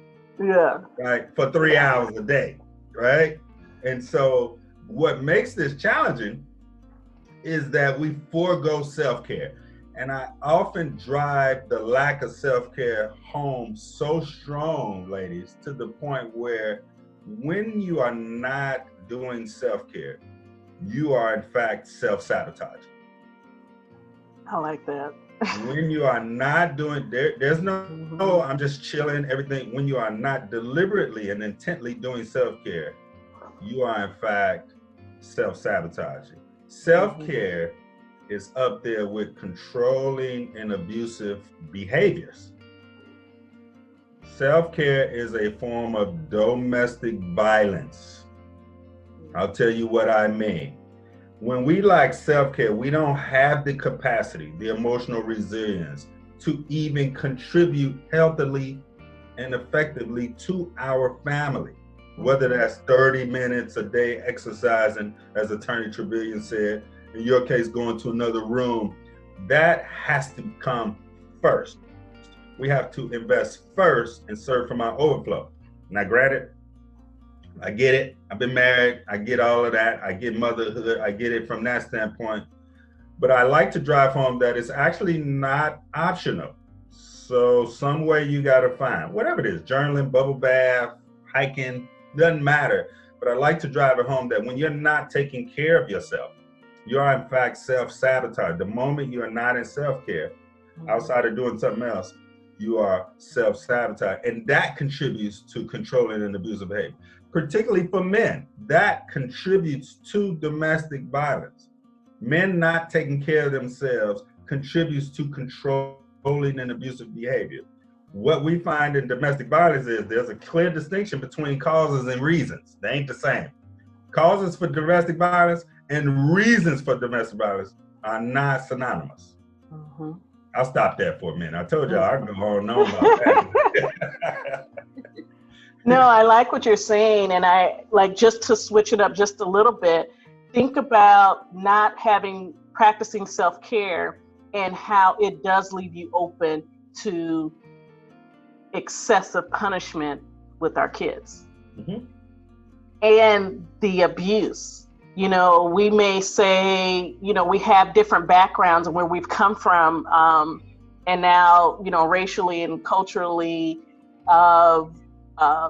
Speaker 1: Yeah.
Speaker 2: Right, for 3 hours a day, right? And so what makes this challenging is that we forego self-care. And I often drive the lack of self-care home so strong, ladies, to the point where when you are not doing self-care, you are in fact self-sabotaging.
Speaker 1: I like that.
Speaker 2: When you are not doing, there's no, I'm just chilling, everything. When you are not deliberately and intently doing self-care, you are in fact self-sabotaging. Self-care is up there with controlling and abusive behaviors. Self-care is a form of domestic violence. I'll tell you what I mean. When we lack self-care, we don't have the capacity, the emotional resilience to even contribute healthily and effectively to our family. Whether that's 30 minutes a day exercising, as Attorney Travillion said, in your case, going to another room, that has to come first. We have to invest first and serve from our overflow. Now, granted, I get it. I've been married. I get all of that. I get motherhood. I get it from that standpoint. But I like to drive home that it's actually not optional. So some way you got to find, whatever it is, journaling, bubble bath, hiking, doesn't matter. But I like to drive it home that when you're not taking care of yourself, you are in fact self-sabotage. The moment you are not in self-care, outside of doing something else, you are self-sabotage. And that contributes to controlling and abusive behavior. Particularly for men, that contributes to domestic violence. Men not taking care of themselves contributes to controlling and abusive behavior. What we find in domestic violence is there's a clear distinction between causes and reasons. They ain't the same. Causes for domestic violence and reasons for domestic violence are not synonymous. I'll stop there for a minute. I told y'all I can go on and on about that.
Speaker 1: No, I like what you're saying. And I like, just to switch it up just a little bit, think about not practicing self-care and how it does leave you open to excessive punishment with our kids. And the abuse. We may say, we have different backgrounds and where we've come from, and now, racially and culturally,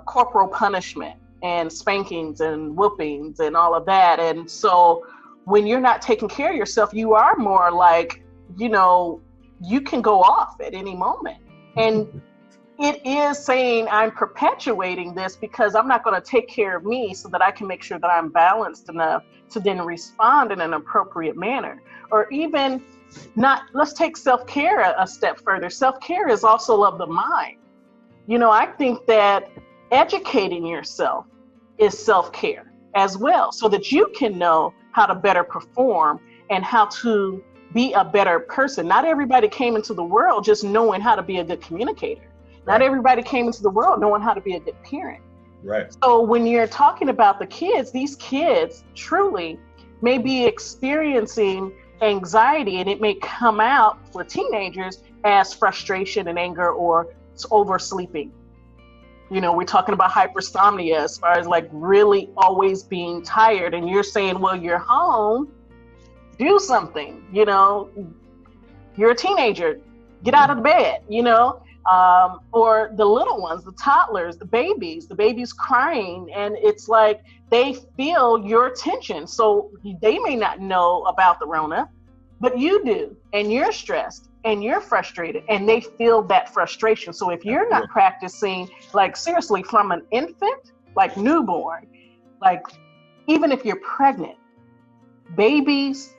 Speaker 1: corporal punishment and spankings and whoopings and all of that. And so when you're not taking care of yourself, you are more like, you can go off at any moment. And it is saying I'm perpetuating this because I'm not going to take care of me so that I can make sure that I'm balanced enough to then respond in an appropriate manner. Or even not, let's take self-care a step further. Self-care is also of the mind. I think that educating yourself is self-care as well, so that you can know how to better perform and how to be a better person. Not everybody came into the world just knowing how to be a good communicator. Not everybody came into the world knowing how to be a good parent.
Speaker 2: Right.
Speaker 1: So when you're talking about the kids, these kids truly may be experiencing anxiety, and it may come out for teenagers as frustration and anger or oversleeping. We're talking about hypersomnia as far as like really always being tired, and you're saying, well, you're home, do something. You're a teenager, get out of the bed, or the little ones, the toddlers, the babies crying, and it's like they feel your tension. So they may not know about the Rona, but you do, and you're stressed and you're frustrated, and they feel that frustration. So if you're not practicing, like seriously, from an infant, like newborn, like even if you're pregnant, babies'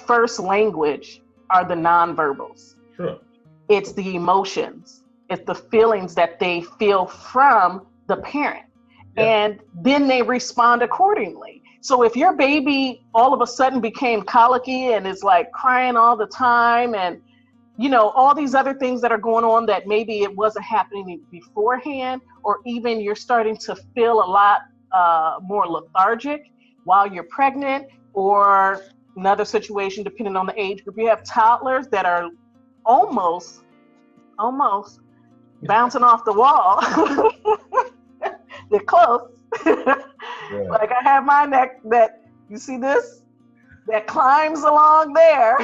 Speaker 1: first language are the nonverbals.
Speaker 2: Sure.
Speaker 1: It's the emotions. It's the feelings that they feel from the parent. Yeah. And then they respond accordingly. So if your baby all of a sudden became colicky and is like crying all the time, and all these other things that are going on that maybe it wasn't happening beforehand, or even you're starting to feel a lot more lethargic while you're pregnant, or another situation, depending on the age group, you have toddlers that are almost bouncing off the wall. They're close. Yeah. Like I have my neck that, you see this? That climbs along there.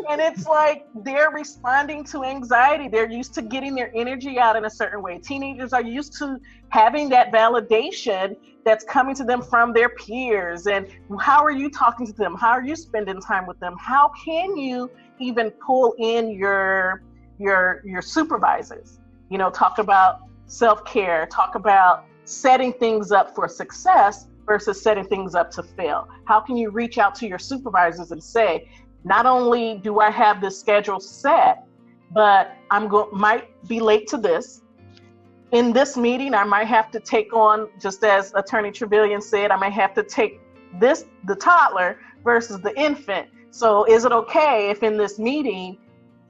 Speaker 1: And it's like they're responding to anxiety. They're used to getting their energy out in a certain way. Teenagers are used to having that validation that's coming to them from their peers. And how are you talking to them? How are you spending time with them? How can you even pull in your supervisors? Talk about self-care, talk about setting things up for success versus setting things up to fail. How can you reach out to your supervisors and say, not only do I have this schedule set, but might be late to this. In this meeting, I might have to take on, just as Attorney Travillion said, I might have to take the toddler versus the infant. So is it okay if in this meeting,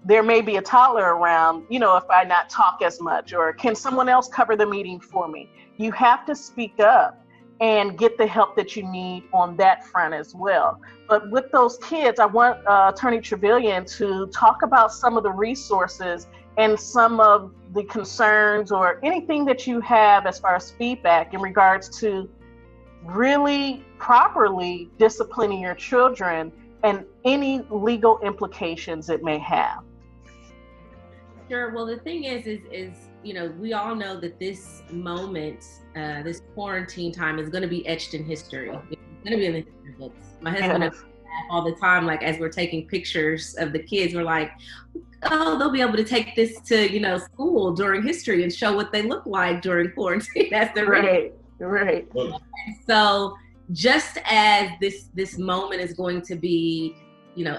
Speaker 1: there may be a toddler around, if I not talk as much, or can someone else cover the meeting for me? You have to speak up and get the help that you need on that front as well. But with those kids, I want Attorney Travillion to talk about some of the resources and some of the concerns or anything that you have as far as feedback in regards to really properly disciplining your children and any legal implications it may have.
Speaker 3: Sure. Well, the thing is, we all know that this moment, this quarantine time is going to be etched in history. It's going to be in the history books. My husband and I laugh all the time, like as we're taking pictures of the kids, we're like, oh, they'll be able to take this to, school during history and show what they look like during quarantine. That's the
Speaker 1: right.
Speaker 3: So just as this moment is going to be,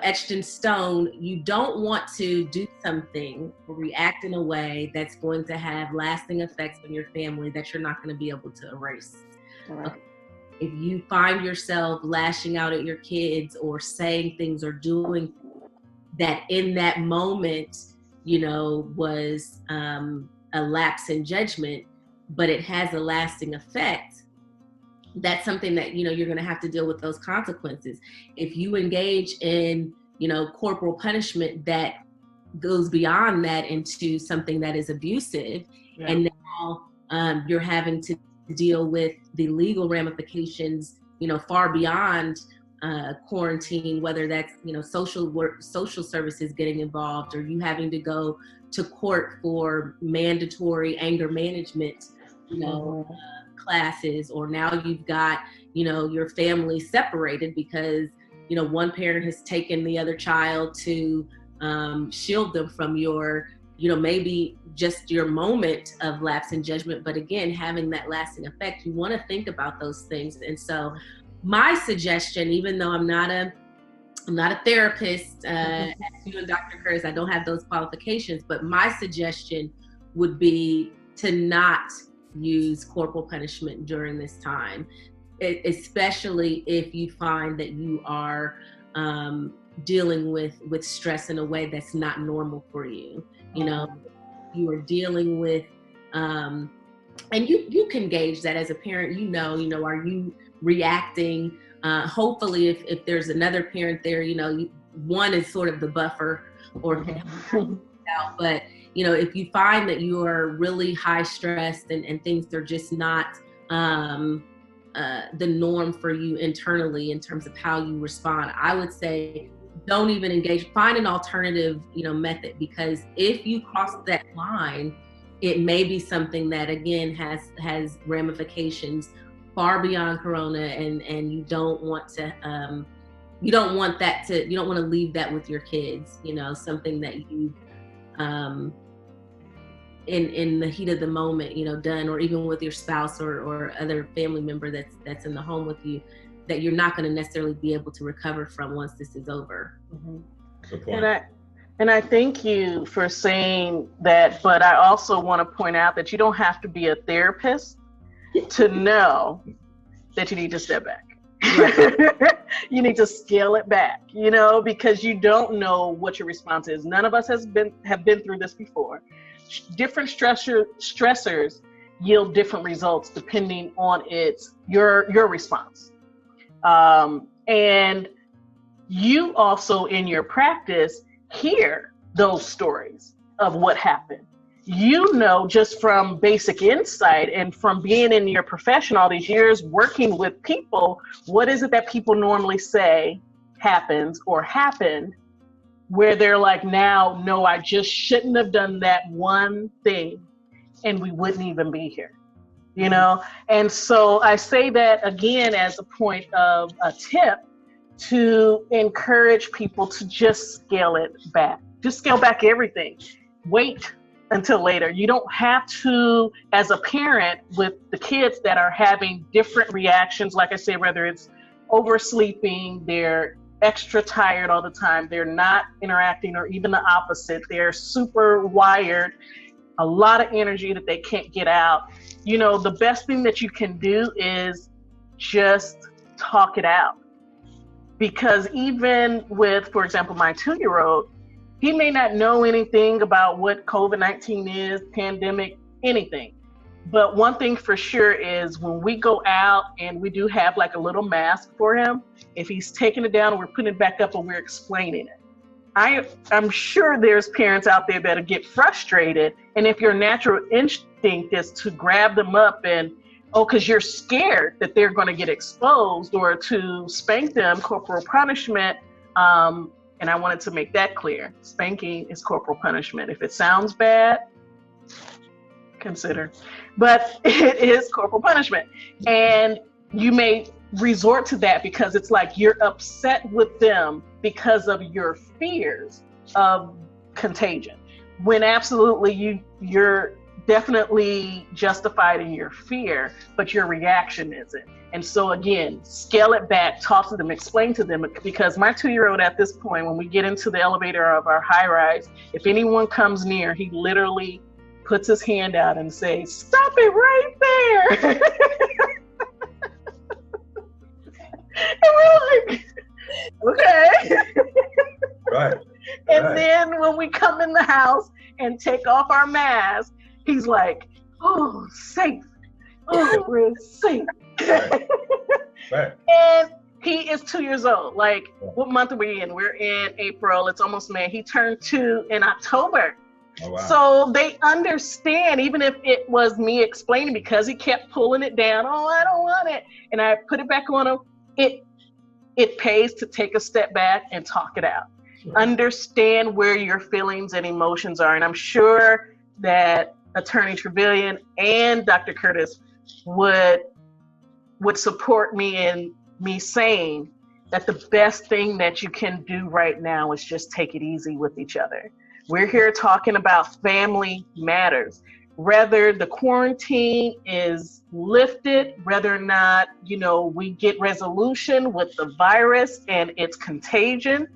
Speaker 3: etched in stone, you don't want to do something or react in a way that's going to have lasting effects on your family that you're not going to be able to erase.
Speaker 1: Right.
Speaker 3: Okay. If you find yourself lashing out at your kids or saying things or doing that in that moment, was a lapse in judgment, but it has a lasting effect, that's something that, you're going to have to deal with those consequences. If you engage in, corporal punishment that goes beyond that into something that is abusive, and now you're having to deal with the legal ramifications, far beyond quarantine, whether that's, social services getting involved, or you having to go to court for mandatory anger management, classes, or now you've got, your family separated because, one parent has taken the other child to shield them from your, maybe just your moment of lapse in judgment, but again, having that lasting effect, you want to think about those things. And so my suggestion, even though I'm not a therapist, as you and Dr. Curtis, I don't have those qualifications, but my suggestion would be to not use corporal punishment during this time, especially if you find that you are dealing with stress in a way that's not normal for you. You are dealing with, and you can gauge that as a parent. Are you reacting? Hopefully, if there's another parent there, one is sort of the buffer, or out. But if you find that you are really high stressed and things are just not the norm for you internally in terms of how you respond, I would say don't even engage. Find an alternative, method, because if you cross that line, it may be something that again has ramifications far beyond Corona, and you don't want to you don't want to leave that with your kids. Something that you in the heat of the moment, done, or even with your spouse or other family member that's in the home with you, that you're not going to necessarily be able to recover from once this is over.
Speaker 2: Good point.
Speaker 1: And I thank you for saying that, but I also want to point out that you don't have to be a therapist to know that you need to step back. Right. You need to scale it back, because you don't know what your response is. None of us have been through this before. Different stressors yield different results depending on your response. And you also in your practice hear those stories of what happened. Just from basic insight and from being in your profession all these years working with people, what is it that people normally say happens or happened where they're like, now, no, I just shouldn't have done that one thing and we wouldn't even be here, And so I say that again as a point of a tip to encourage people to just scale it back. Just scale back everything. Wait until later. You don't have to, as a parent with the kids that are having different reactions, like I said, whether it's oversleeping, they're extra tired all the time, they're not interacting, or even the opposite, they're super wired, a lot of energy that they can't get out. The best thing that you can do is just talk it out. Because even with, for example, my 2-year-old, he may not know anything about what COVID-19 is, pandemic, anything. But one thing for sure is when we go out and we do have like a little mask for him, if he's taking it down, we're putting it back up and we're explaining it. I'm sure there's parents out there that'll get frustrated. And if your natural instinct is to grab them up and, because you're scared that they're going to get exposed, or to spank them, corporal punishment, and I wanted to make that clear. Spanking is corporal punishment. If it sounds bad, consider. But it is corporal punishment. And you may resort to that because it's like you're upset with them because of your fears of contagion. When absolutely you're definitely justified in your fear, but your reaction isn't. And so again, scale it back, talk to them, explain to them, because my 2-year-old at this point, when we get into the elevator of our high rise, if anyone comes near, he literally puts his hand out and says, "Stop it right there." And we're like, okay.
Speaker 2: Right.
Speaker 1: And then when we come in the house and take off our mask, he's like, "Oh, safe. Oh, we're safe."
Speaker 2: Right.
Speaker 1: And he is 2 years old. Like, what month are we in? We're in April. It's almost May. He turned 2 in October. Oh, wow. So they understand, even if it was me explaining, because he kept pulling it down. "Oh, I don't want it." And I put it back on him. It pays to take a step back and talk it out. Sure. Understand where your feelings and emotions are. And I'm sure that Attorney Travillion and Dr. Curtis would support me in me saying that the best thing that you can do right now is just take it easy with each other. We're here talking about family matters. Whether the quarantine is lifted, whether or not, we get resolution with the virus and its contagion,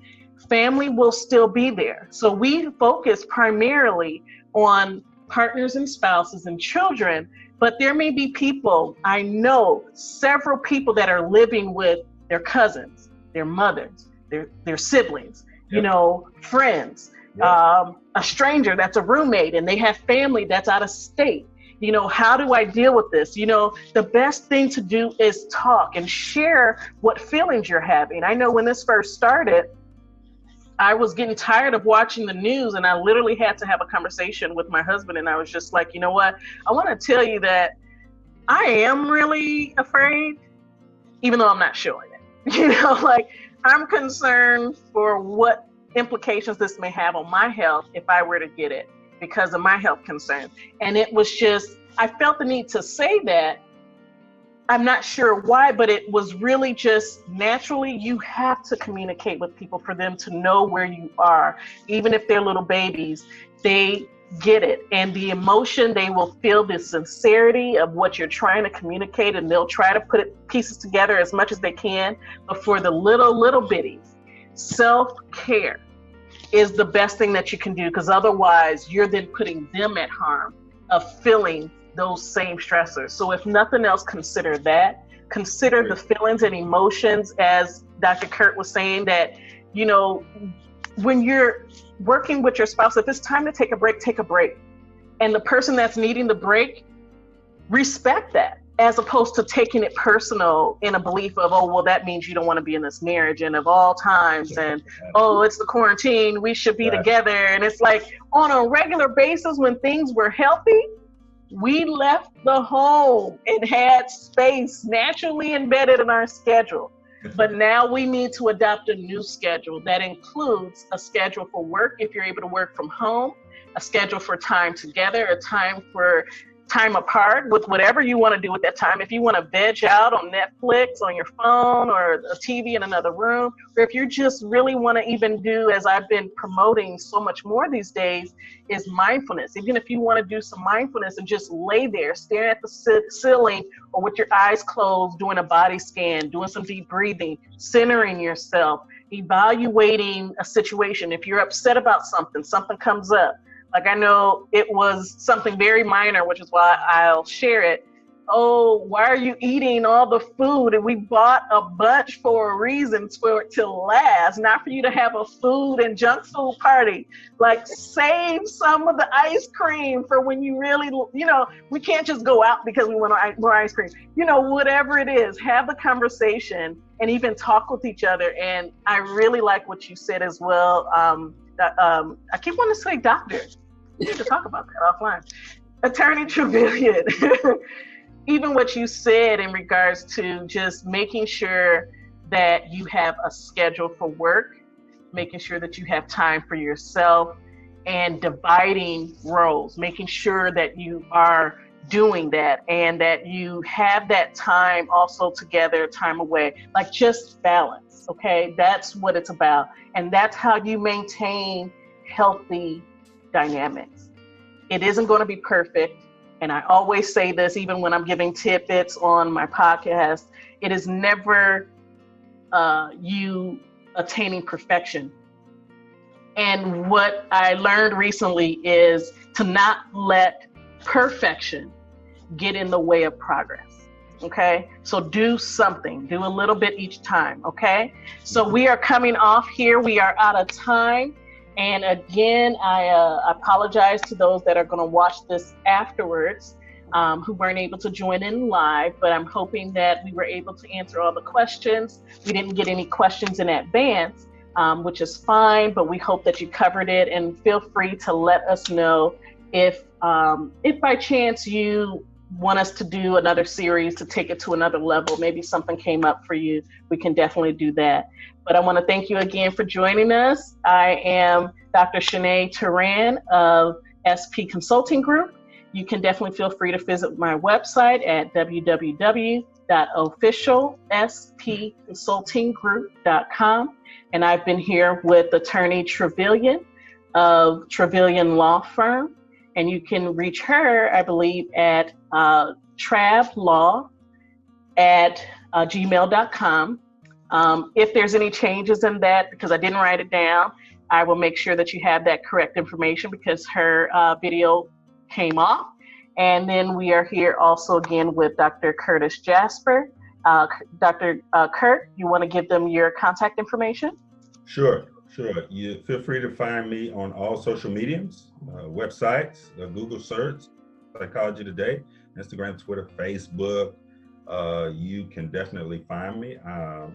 Speaker 1: family will still be there. So we focus primarily on partners and spouses and children, but there may be people, I know several people that are living with their cousins, their mothers, their siblings, friends, a stranger that's a roommate, and they have family that's out of state. How do I deal with this? The best thing to do is talk and share what feelings you're having. I know when this first started, I was getting tired of watching the news, and I literally had to have a conversation with my husband, and I was just like, you know what? I want to tell you that I am really afraid, even though I'm not showing it. I'm concerned for what implications this may have on my health if I were to get it because of my health concerns. And it was just, I felt the need to say that. I'm not sure why, but it was really just naturally, you have to communicate with people for them to know where you are. Even if they're little babies, they get it. And the emotion, they will feel the sincerity of what you're trying to communicate, and they'll try to put pieces together as much as they can. But for the little bitties, self-care is the best thing that you can do, because otherwise you're then putting them at harm of feeling those same stressors. So if nothing else, consider that. Consider the feelings and emotions, as Dr. Kurt was saying, that, when you're working with your spouse, if it's time to take a break, take a break. And the person that's needing the break, respect that, as opposed to taking it personal in a belief of, oh, well, that means you don't want to be in this marriage, and of all times, and, oh, it's the quarantine, we should be together. And it's like, on a regular basis, when things were healthy, we left the home and had space naturally embedded in our schedule. But now we need to adopt a new schedule that includes a schedule for work, if you're able to work from home, a schedule for time together, a time for time apart with whatever you want to do at that time. If you want to veg out on Netflix, on your phone, or a TV in another room, or if you just really want to even do, as I've been promoting so much more these days, is mindfulness. Even if you want to do some mindfulness and just lay there, staring at the ceiling, or with your eyes closed, doing a body scan, doing some deep breathing, centering yourself, evaluating a situation. If you're upset about something comes up. Like, I know it was something very minor, which is why I'll share it. Oh, why are you eating all the food? And we bought a bunch for a reason, for it to last, not for you to have a food and junk food party. Like, save some of the ice cream for when you really, we can't just go out because we want more ice cream. Whatever it is, have the conversation and even talk with each other. And I really like what you said as well. I keep wanting to say doctor. We need to talk about that offline. Attorney Travillion, even what you said in regards to just making sure that you have a schedule for work, making sure that you have time for yourself, and dividing roles, making sure that you are doing that and that you have that time also together, time away, like just balance, okay? That's what it's about. And that's how you maintain healthy dynamics. It isn't going to be perfect. And I always say this, even when I'm giving tidbits on my podcast, it is never you attaining perfection. And what I learned recently is to not let perfection get in the way of progress. Okay, so do something, do a little bit each time. Okay, so we are coming off here. We are out of time. And again, I apologize to those that are going to watch this afterwards, who weren't able to join in live, but I'm hoping that we were able to answer all the questions. We didn't get any questions in advance, which is fine, but we hope that you covered it, and feel free to let us know if by chance you want us to do another series to take it to another level. Maybe something came up for you. We can definitely do that. But I want to thank you again for joining us. I am Dr. Shané Teran of SP Consulting Group. You can definitely feel free to visit my website at www.officialspconsultinggroup.com. And I've been here with Attorney Travillion of Travillion Law Firm. And you can reach her, I believe, at travlaw@gmail.com. If there's any changes in that, because I didn't write it down, I will make sure that you have that correct information because her video came off. And then we are here also again with Dr. Curtis Jasper. Dr. Kurt, you want to give them your contact information?
Speaker 2: Sure. You feel free to find me on all social mediums, websites, Google search, Psychology Today, Instagram, Twitter, Facebook. You can definitely find me.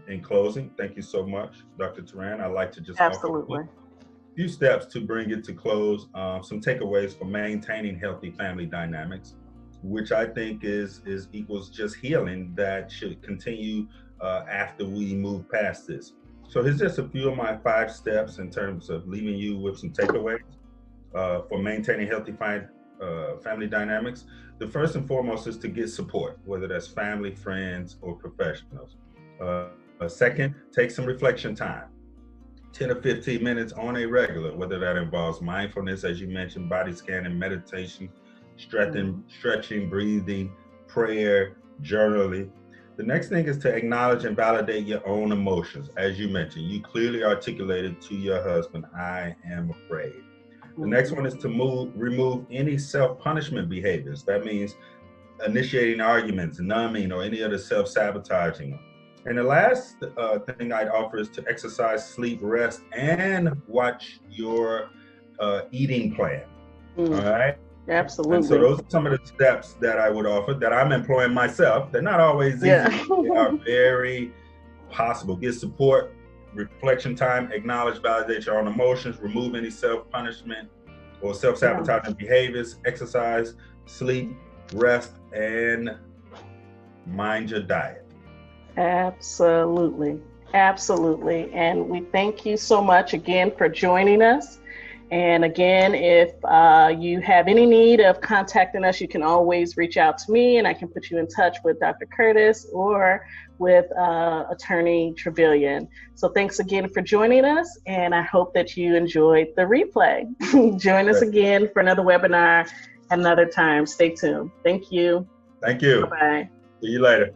Speaker 2: In closing, thank you so much, Dr. Teran. I'd like to just
Speaker 1: Absolutely.
Speaker 2: offer a few steps to bring it to close, some takeaways for maintaining healthy family dynamics, which I think is equals just healing that should continue after we move past this. So here's just a few of my 5 steps in terms of leaving you with some takeaways for maintaining healthy family dynamics. The first and foremost is to get support, whether that's family, friends, or professionals. Second, take some reflection time, 10 or 15 minutes on a regular, whether that involves mindfulness, as you mentioned, body scanning, meditation, stretching, breathing, prayer, journaling. The next thing is to acknowledge and validate your own emotions. As you mentioned, you clearly articulated to your husband, I am afraid. The next one is to remove any self-punishment behaviors. That means initiating arguments, numbing, or any other self-sabotaging. And the last thing I'd offer is to exercise, sleep, rest, and watch your eating plan. All right?
Speaker 1: Absolutely.
Speaker 2: And so those are some of the steps that I would offer that I'm employing myself. They're not always easy.
Speaker 1: Yeah.
Speaker 2: They are very possible. Get support, reflection time, acknowledge, validate your own emotions, remove any self-punishment or self-sabotaging behaviors, exercise, sleep, rest, and mind your diet.
Speaker 1: Absolutely. And we thank you so much again for joining us. And again, if you have any need of contacting us, you can always reach out to me and I can put you in touch with Dr. Curtis or with Attorney Travillion. So thanks again for joining us, and I hope that you enjoyed the replay. Join us again for another webinar another time. Stay tuned. Thank you.
Speaker 2: Thank you.
Speaker 1: Bye-bye.
Speaker 2: See you later.